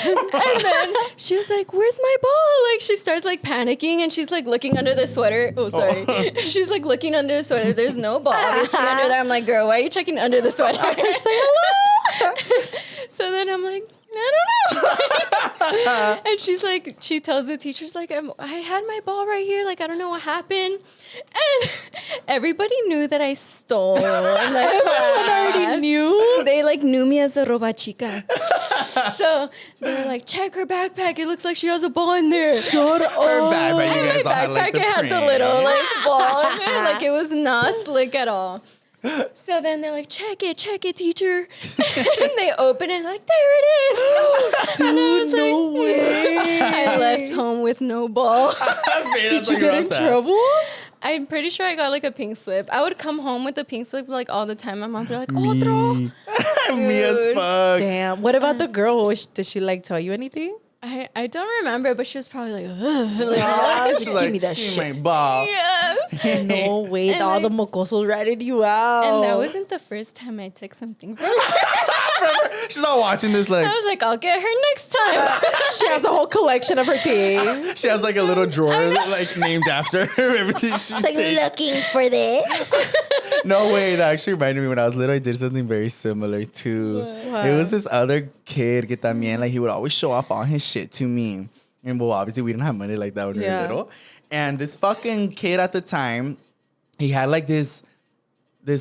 And then she was like, "Where's my ball?" Like she starts like panicking, and she's like looking under the sweater. Oh, sorry. She's like looking under the sweater. There's no ball obviously under there. I'm like, "Girl, why are you checking under the sweater?" She's like, "Hello." So then I'm like, I don't know. And she's like, she tells the teachers, like, I had my ball right here. Like, I don't know what happened. And everybody knew that I stole. And like, Everyone already knew. They like knew me as a roba chica. So they were like, check her backpack. It looks like she has a ball in there. Shut up. Her backpack, you And guys my all had like backpack, the it had the print. little like ball in it. Like it was not slick at all. So then they're like, check it, teacher. And they open it, like, there it is. And I was no like, way. I left home with no ball. Did Did you get in trouble? I'm pretty sure I got like a pink slip. I would come home with a pink slip like all the time. My mom would be like, otro. Me as Dude. fuck. Damn. What about the girl? Did she like tell you anything? I don't remember, but she was probably like, ugh. Like, She's Give like, me that "Give shit." my ball. yes. No way. And All the like- mocosos ratted you out. And that wasn't the first time I took something from her. She's all watching this like, I was like, I'll get her next time. She has a whole collection of her things. she has like a little drawer like named after her. Everything she's taking. looking for this. No way. That actually reminded me when I was little, I did something very similar too. What? It was this other kid que también, like he would always show off all his shit to me. And well, obviously we didn't have money like that when we were Yeah. little. And this fucking kid at the time, he had like this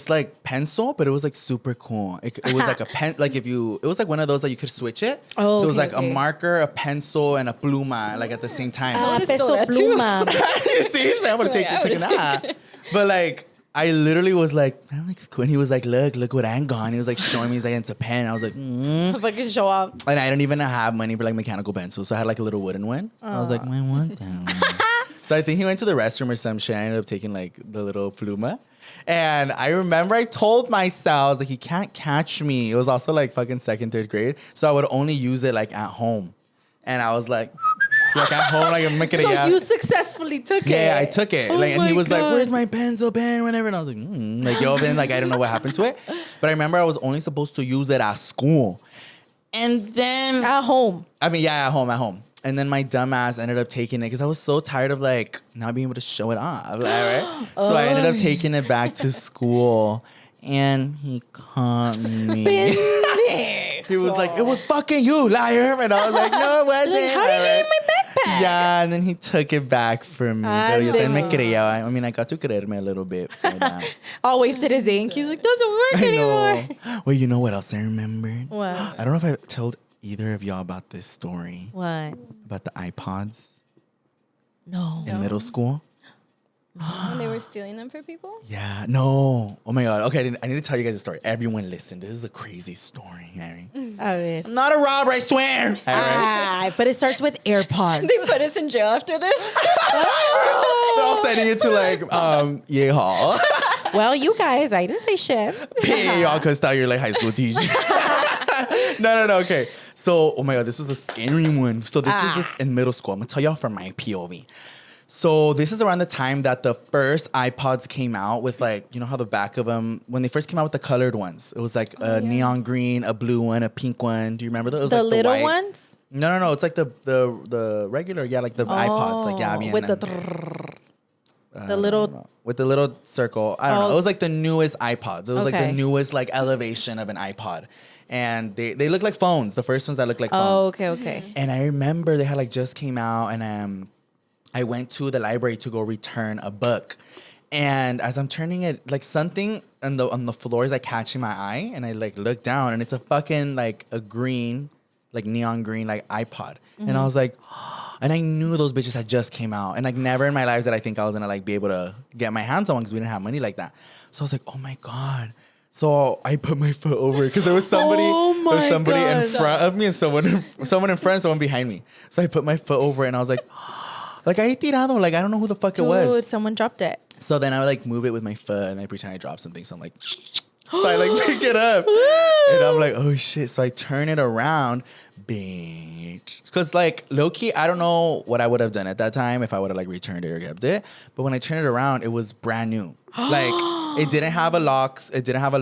like pencil, but it was like super cool. It was like a pen, like it was like one of those that you could switch it. Oh, so it was okay, like okay. a marker, a pencil, and a pluma, like at the same time. would've Peso stole that too. pluma. You see, she's like, I'm gonna take Yeah, I it, take would've it out. But like, I literally was like, I'm like, when he was like, look what I got. He was like showing me, he's like, it's a pen. I was like, Fucking show off. And I don't even have money for like mechanical pencils. So I had like a little wooden one. I was like, I want that one. So I think he went to the restroom or some shit. I ended up taking like the little pluma. And I remember I told myself like, he can't catch me. It was also like fucking second, third grade. So I would only use it like at home. And I was like, Like at home, like I'm making So you successfully took it. Yeah, I took it. Oh Like, and he my was like, God. "Where's my pencil, pen, whatever?" And I was like, like yo, then like I don't know what happened to it, but I remember I was only supposed to use it at school, and then At home. I mean, yeah, at home. And then my dumb ass ended up taking it because I was so tired of like not being able to show it off. Like, right? So I ended up taking it back to school, and he caught me. He was like, "It was fucking you, liar," and I was like, "No, it wasn't." Like, how did you get it in my backpack? Yeah, and then he took it back from me. Pero yo también me creía. I mean, I got to creerme a little bit for that. All wasted his ink. He's like, doesn't work anymore. Wait, you know what else I remembered? What? I don't know if I told either of y'all about this story. What? About the iPods No. in middle school. When they were stealing them for people? Yeah, no. Oh my God. Okay, I need to tell you guys a story. Everyone listen. This is a crazy story, Harry. A ver. I'm not a robber, I swear. All right. Ah, but it starts with AirPods. They put us in jail after this? They're all sending it to like, Yeehaw. Well, you guys, I didn't say shit. Pay y'all cussed out your like high school teacher. No, okay. So, oh my God, this was a scary one. So this was just in middle school. I'm gonna tell y'all from my POV. So this is around the time that the first iPods came out with like, you know how the back of them, when they first came out with the colored ones, it was like a neon green, a blue one, a pink one. Do you remember those? It was The like little white. ones? No. It's like the regular, yeah, like the iPods, like yeah, With the little. with the little circle. I don't know. Oh. It was like the newest iPods. It was like Okay. the newest like elevation of an iPod. And they look like phones. The first ones that look like Oh, phones. okay. And I remember they had like just came out, and I went to the library to go return a book. And as I'm turning it, like something on the floor is like catching my eye, and I like look down, and it's a fucking like a green, like neon green, like iPod. And I was like, and I knew those bitches had just came out, and like never in my life did I think I was gonna like be able to get my hands on one because we didn't have money like that. So I was like, oh my God. So I put my foot over because there was somebody, in front of me and someone in front, someone behind me. So I put my foot over it, and I was like, like I tirado, like I don't know who the fuck it was. Dude, someone dropped it. So then I would like move it with my foot, and I pretend I dropped something. So I'm like, so I like pick it up, and I'm like, oh shit. So I turn it around, bitch. Because like low key, I don't know what I would have done at that time if I would have like returned it or kept it. But when I turned it around, it was brand new. Like it didn't have a lock. It didn't have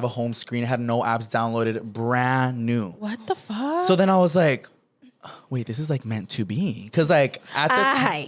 a home screen. It had no apps downloaded. Brand new. What the fuck? So then I was like, wait, this is like meant to be. Because like at the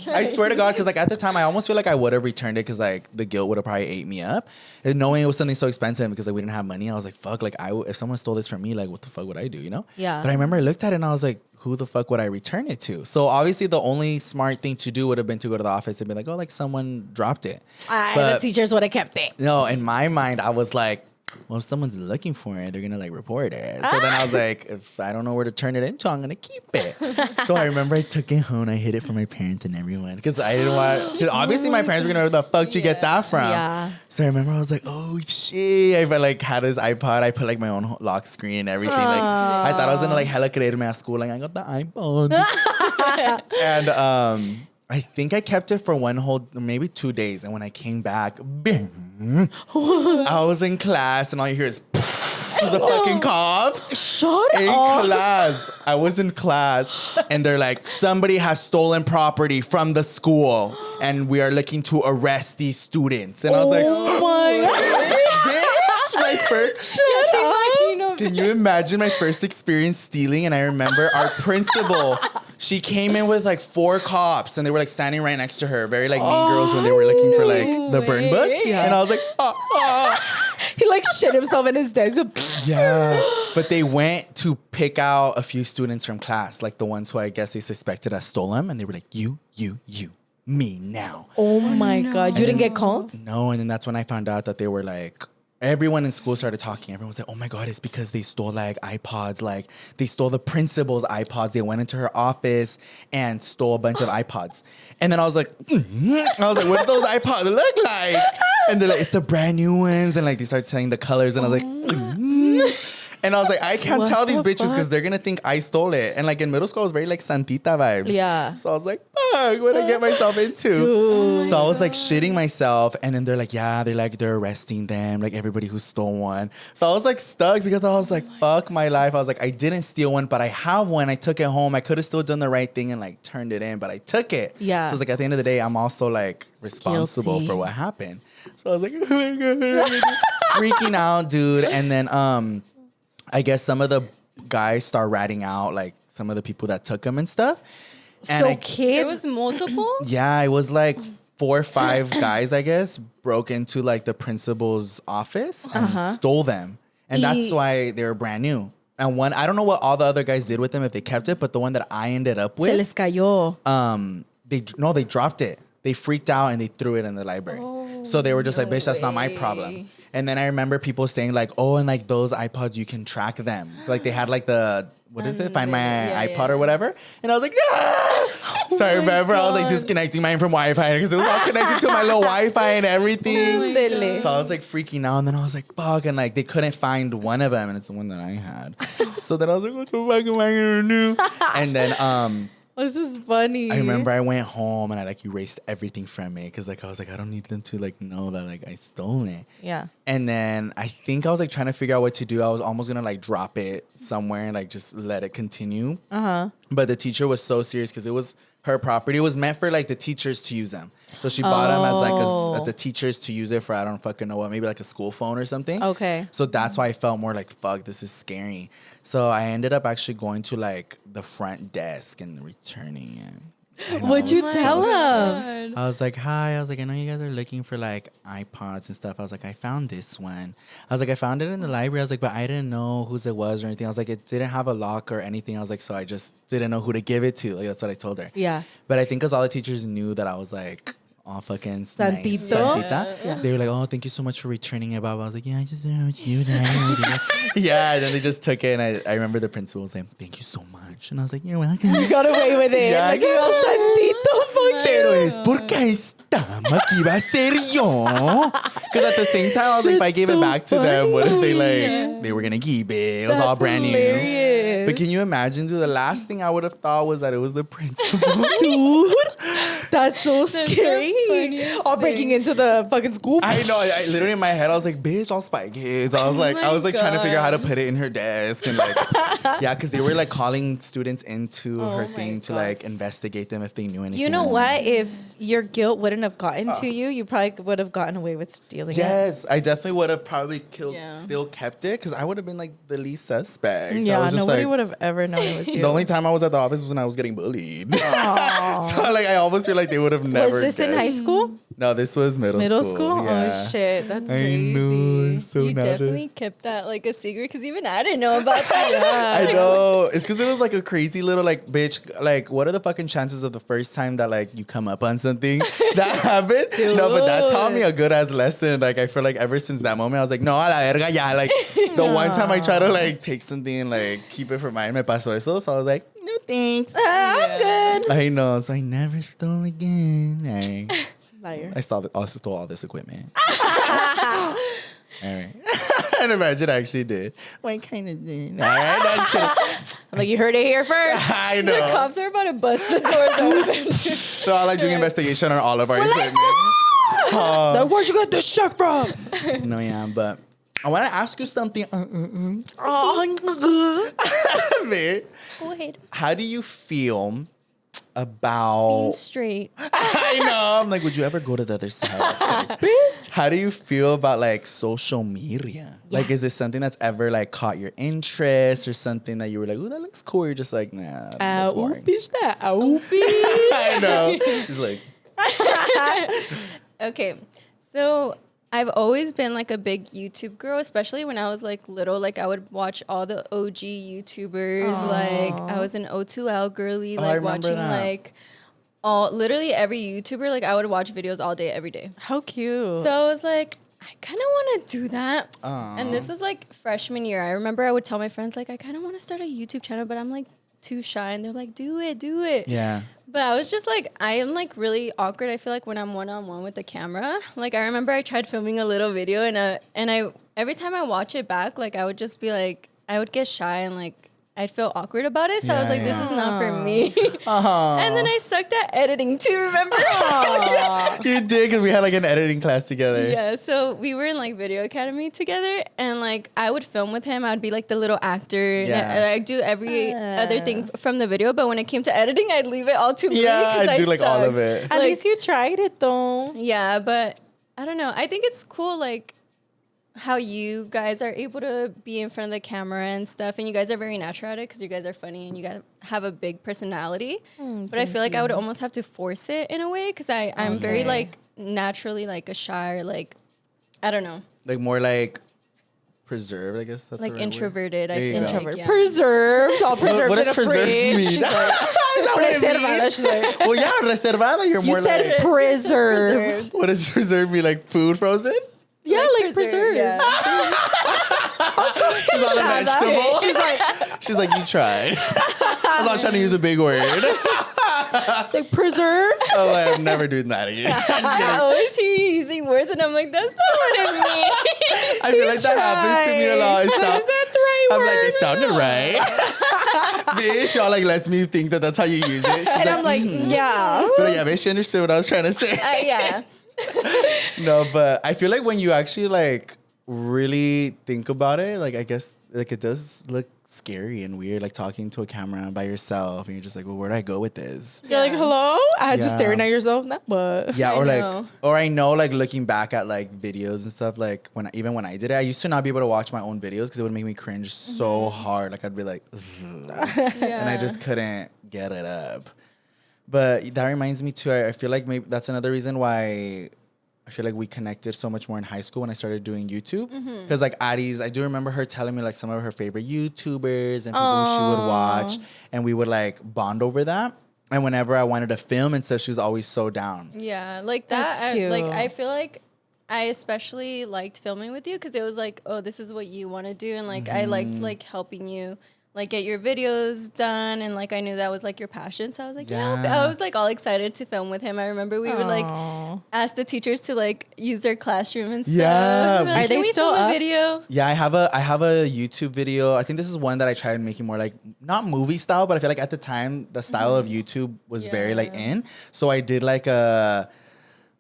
time, I swear to God, because like at the time, I almost feel like I would have returned it because like the guilt would have probably ate me up. And knowing it was something so expensive because like we didn't have money, I was like, fuck, like if someone stole this from me, like what the fuck would I do, you know? Yeah. But I remember I looked at it and I was like, who the fuck would I return it to? So obviously the only smart thing to do would have been to go to the office and be like, oh, like someone dropped it. The teachers would have kept it. No, in my mind, I was like, well, if someone's looking for it, they're gonna like report it. So then I was like, if I don't know where to turn it into, I'm gonna keep it. So I remember I took it home, I hid it from my parents and everyone because I didn't want. Because obviously my parents were gonna know where the fuck you get that from. Yeah. So I remember I was like, oh shit! I like had this iPod. I put like my own lock screen and everything. Like I thought I was gonna like hella creerme at school. Like I got the iPod. And I think I kept it for maybe 2 days. And when I came back, bing, I was in class and all you hear is the fucking cops. Shut In up. class. I was in class and they're like, somebody has stolen property from the school and we are looking to arrest these students. And I was like, Oh my God. bitch, my first. Can you imagine my first experience stealing? And I remember our principal, she came in with like 4 cops and they were like standing right next to her. Very like mean girls when they were looking for like the burn book. Yeah. And I was like, He like shit himself in his desk. yeah. But they went to pick out a few students from class, like the ones who I guess they suspected had stolen them. And they were like, you, me now. Oh my God. You didn't get called? No, and then that's when I found out that they were like, everyone in school started talking. Everyone was like, oh my God, it's because they stole like iPods. Like they stole the principal's iPods. They went into her office and stole a bunch of iPods. And then I was like, what do those iPods look like? And they're like, it's the brand new ones. And like they started saying the colors and I was like, And I was like, I can't What tell these the bitches because fuck? they're going to think I stole it. And like in middle school, I was very like Santita vibes. Yeah. So I was like, fuck, what did I get myself into? Dude. So I was like shitting myself. And then they're like, yeah, they're arresting them. Like everybody who stole one. So I was like stuck because I was like, fuck my life. I was like, I didn't steal one, but I have one. I took it home. I could have still done the right thing and like turned it in, but I took it. Yeah. So it's like at the end of the day, I'm also like responsible Guilty. for what happened. So I was like, oh my God. Freaking out, dude. And then I guess some of the guys start ratting out like some of the people that took them and stuff. And So I- There kids. was multiple. yeah, it was like 4 or 5 guys, I guess, broke into like the principal's office and stole them. And that's why they were brand new. And one, I don't know what all the other guys did with them if they kept it, but the one that I ended up Se with, les cayó. they dropped it. They freaked out and they threw it in the library. So they were just like, bitch, that's not my way. problem. And then I remember people saying like, oh, and like those iPods, you can track them. Like they had like the, what is it? Find my iPod or whatever. And I was like, no. So I remember I was like disconnecting mine from Wi-Fi because it was all connected to my little Wi-Fi and everything. Dele. So I was like freaking out, and then I was like, fuck, and like they couldn't find one of them, and it's the one that I had. So then I was like, what the fuck am I gonna do? And then This is funny. I remember I went home and I like erased everything from it because like I was like, I don't need them to like know that like I stole it. Yeah. And then I think I was like trying to figure out what to do. I was almost gonna like drop it somewhere and like just let it continue. But the teacher was so serious because it was her property. It was meant for like the teachers to use them. So she bought them as like the teachers to use it for I don't fucking know what, maybe like a school phone or something. Okay. So that's why I felt more like, fuck, this is scary. So I ended up actually going to like the front desk and returning it. I know, What'd it you was tell scary. him? I was like, hi. I was like, I know you guys are looking for like iPods and stuff. I was like, I found this one. I was like, I found it in the library. I was like, but I didn't know whose it was or anything. I was like, it didn't have a lock or anything. I was like, so I just didn't know who to give it to. Like, that's what I told her. Yeah. But I think because all the teachers knew that I was like, all fucking nice. Santito? Santita. Yeah. They were like, oh, thank you so much for returning it, Bob. I was like, yeah, I just didn't know it's you. Yeah, and then they just took it, and I remember the principal saying, thank you so much. And I was like, you're welcome. You got away with it. Yeah, Like, you all Santito. Pero es porque estamos aquí va a ser yo. Because at the same time, I was like, if I gave it back to them, what if they like, they were going to keep it? It was all brand new. But can you imagine, dude? The last thing I would have thought was that it was the principal. Dude, that's so scary. funniest All breaking into the fucking school. I know. I literally in my head, I was like, bitch, I'll spy kids. I was like, trying to figure out how to put it in her desk and like, yeah, because they were like calling students into her thing to like investigate them if they knew anything. You know what? If your guilt wouldn't have gotten to you, you probably would have gotten away with stealing it. Yes, I definitely would have probably Yeah. still kept it because I would have been like the least suspect. I Yeah, was just nobody like, would have ever known it was you. the only time I was at the office was when I was getting bullied. So like I almost feel like they would have never. Was this in high school? No, this was middle school. Yeah. Oh shit, that's I crazy. know. So You now that- definitely kept that like a secret because even I didn't know about that. I know. It's because it was like a crazy little like bitch. Like, what are the fucking chances of the first time that like you come up on something that happened? No, but that taught me a good ass lesson. Like, I feel like ever since that moment, I was like, no, a la verga, ya. Like, the one time I tried to like take something and like keep it for mine, me pasó eso. So I was like, no thanks. I'm good. I know. So I never stole again. Liar. I also stole all this equipment. All right. And imagine I actually did. Well, I kind of did. All right. No, I'm just kidding. Like, you heard it here first. I The know. cops are about to bust the doors open. So I like doing investigation on all of our equipment. Like, where'd you get this shit from? No, yeah, but I want to ask you something. Babe, Go ahead. how do you feel about... Being straight. I know. I'm like, would you ever go to the other side? I was like, how do you feel about like social media? Like, is this something that's ever like caught your interest or something that you were like, ooh, that looks cool? You're just like, nah, that's boring. Bitch, that outfit. I know. She's like, Okay, so I've always been like a big YouTube girl, especially when I was like little. Like I would watch all the OG YouTubers. Like I was an O2L girly, I like remember watching that. like literally every YouTuber. Like I would watch videos all day, every day. How cute. So I was like, I kind of want to do that. And this was like freshman year. I remember I would tell my friends like, I kind of want to start a YouTube channel, but I'm like too shy. And they're like, do it. yeah. But I was just like, I am like really awkward. I feel like when I'm one-on-one with the camera. Like I remember I tried filming a little video and I every time I watch it back, like I would just be like, I would get shy and like I'd feel awkward about it. So I was like, this is not for me. Uh-huh. And then I sucked at editing too, remember? You did, because we had like an editing class together. Yeah, so we were in like video academy together, and like I would film with him. I'd be like the little actor. Yeah. And I'd do every other thing from the video, but when it came to editing, I'd leave it all to Louie. Yeah, 'cause I do like all of sucked. it. At least you tried it though. Yeah, but I don't know. I think it's cool, like how you guys are able to be in front of the camera and stuff, and you guys are very natural at it because you guys are funny and you guys have a big personality. But I feel like I would almost have to force it in a way because I'm very like naturally like a shy, or like I don't know, Like more like preserved, I guess. That's like the right word. introverted. I There you feel go. like yeah. Preserved, all preserved What in does a preserved fridge. mean? She's like, Is that what it reservada, means? she's like, Well, yeah, reservada. You're more you said like. preserved. What does preserved mean? Like food frozen? Yeah, like preserved. Yeah. She's on a vegetable. She's like, She's like, you tried. I was not trying to use a big word. it's like preserved. Oh, I'm never doing that again. I'm just I kidding. always hear you using words, and I'm like, that's not what it means. I feel like that happens to me a lot. It Is sounds- that the right I'm word? like, it sounded right. Bitch, y'all like lets me think that that's how you use it. She's And I'm like, yeah. but yeah, bitch, she understood what I was trying to say. Yeah. No, but I feel like when you actually like really think about it, like I guess like it does look scary and weird, like talking to a camera by yourself, and you're just like, well, where do I go with this? You're like, hello? I just Yeah. staring at yourself. Not but. Yeah, I or like, know. or I know, like looking back at like videos and stuff, like even when I did it, I used to not be able to watch my own videos because it would make me cringe so hard. Like I'd be like, ugh. And I just couldn't get it up. But that reminds me too. I feel like maybe that's another reason why I feel like we connected so much more in high school when I started doing YouTube. Because like Addie's, I do remember her telling me like some of her favorite YouTubers and people who she would watch, and we would like bond over that. And whenever I wanted to film and stuff, she was always so down. Yeah, like that. That's Like cute. I feel like I especially liked filming with you because it was like, oh, this is what you want to do, and like I liked like helping you like get your videos done, and like I knew that was like your passion, so I was like, Yeah. I was like all excited to film with him. I remember we would like ask the teachers to like use their classroom and stuff. Yeah, We'd be like, Are "Can they we still film a up? video?" Yeah, I have a YouTube video. I think this is one that I tried making more like not movie style, but I feel like at the time the style of YouTube was very like in. So I did like a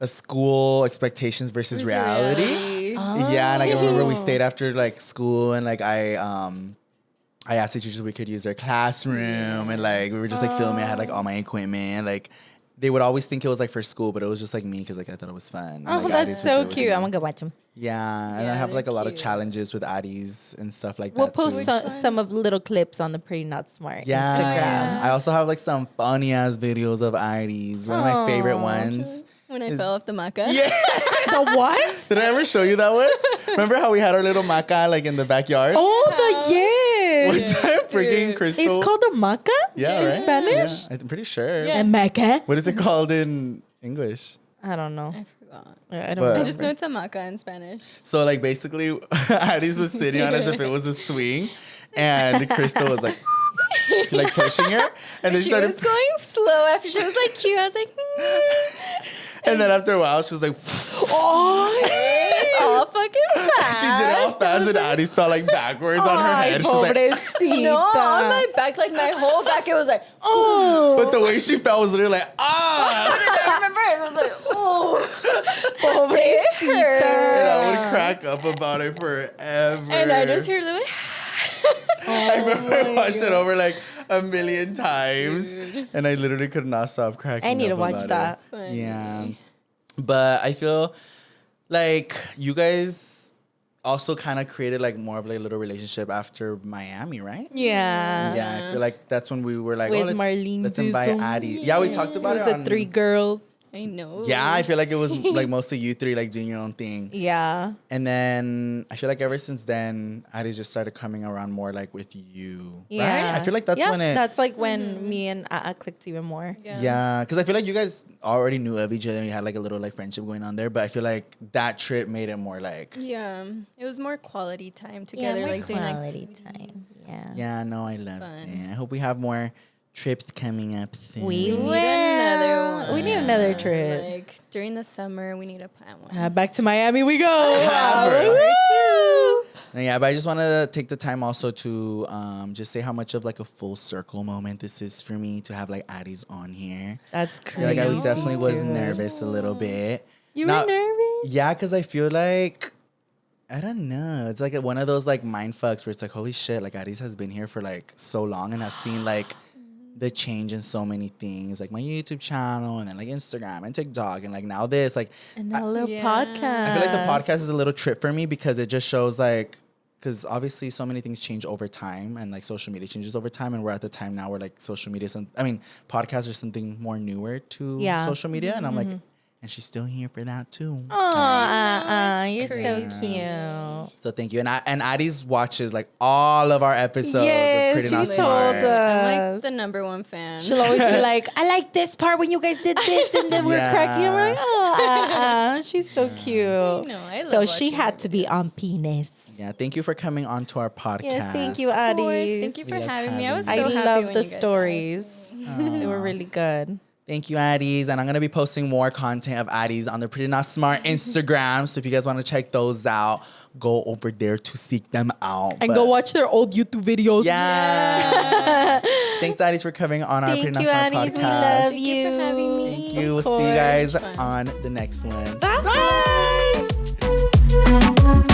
school expectations versus reality. Yeah, and like, I remember we stayed after like school, and like I asked the teachers if we could use their classroom, and like we were just like filming. I had like all my equipment. Like they would always think it was like for school, but it was just like me because like I thought it was fun. And, Oh, like, that's Addie's would do so it with cute. me. I'm gonna go watch them. Yeah, and Yeah, I have like a they're lot of cute. challenges with Addie's and stuff like We'll that post too. some of little clips on the Pretty Not Smart Yeah. Instagram. I also have like some funny ass videos of Addie's. One of my favorite ones. When I fell off the maca. Yeah. The what? Did I ever show you that one? Remember how we had our little maca like in the backyard? Oh, the yes. What's that freaking crystal? It's called a maca yeah, in right? Spanish. Yeah, I'm pretty sure. Yeah. A maca? What is it called in English? I don't know. I forgot. I don't But- know. I just know it's a maca in Spanish. So like basically Addie's was sitting on as if it was a swing, and Crystal was like pushing her, and then she She started. was going slow after she was like cute. I was like, And then after a while, she was like, it's all fucking fast. she did it all fast, and Addie's fell like backwards on her Ay, head. She's like, pobrecita. No, on my back, like my whole back, it was like, but the way she fell was literally like, ah! I remember it was like, oh, Pobrecita. And I would crack up about it forever. and I just hear Louie. I remember I watched it over like a million times, and I literally could not stop cracking. I need to up watch about that. it. Yeah, but I feel like you guys also kind of created like more of like a little relationship after Miami, right? Yeah. Yeah, I feel like that's when we were like, With oh, Marlene let's invite Dizon. Addie. Yeah, we talked about it. The on, 3 girls. I know. Yeah, I feel like it was like mostly you three like doing your own thing. Yeah. And then I feel like ever since then, Addie just started coming around more like with you. Yeah. Right? I feel like that's yeah, when it. That's like when me and clicked even more. Yeah, because I feel like you guys already knew of each other and you had like a little like friendship going on there. But I feel like that trip made it more like. Yeah, it was more quality time together, like doing like quality time. Yeah. Yeah, no, I love Fun. it. I hope we have more trips coming up soon. We need will. another one. We need another trip. Like during the summer, we need to plan one. Back to Miami we go. Yeah, bro. Woo! And yeah, but I just want to take the time also to just say how much of like a full circle moment this is for me to have like Addie's on here. That's I feel like I crazy. definitely was nervous a little bit. You were nervous? Yeah, because I feel like, I don't know. It's like one of those like mind fucks where it's like, holy shit, like Addie's has been here for like so long and has seen like the change in so many things, like my YouTube channel and then like Instagram and TikTok and like now this, like And a little Yeah. podcast. I feel like the podcast is a little trip for me because it just shows like, because obviously so many things change over time and like social media changes over time, and we're at the time now where like social media, podcasts are something more newer to social media, and I'm like, and she's still here for that too. Aw, you're crazy. so cute. So thank you. And Addie's watches like all of our episodes. Yes, of Pretty Not she Smart. told I'm us. like the number one fan. She'll always be like, I like this part when you guys did this, and then we're Yeah. cracking. I'm like, oh, she's so cute. I love So she watching had her to be on penis. Yeah, thank you for coming on to our podcast. Yes, thank you, Of course. Addie. Thank you for We love having me. I was so having I happy love when the you guys asked. stories. They were really good. Thank you, Addie's. And I'm going to be posting more content of Addie's on the Pretty Not Smart Instagram. So if you guys want to check those out, go over there to seek them out. And go watch their old YouTube videos. Yeah. Thanks, Addie's, for coming on our Pretty Thank Not you, Smart Addie's. podcast. We love Thank you for having me. Thank you. We'll Of see you guys course. on the next one. Bye.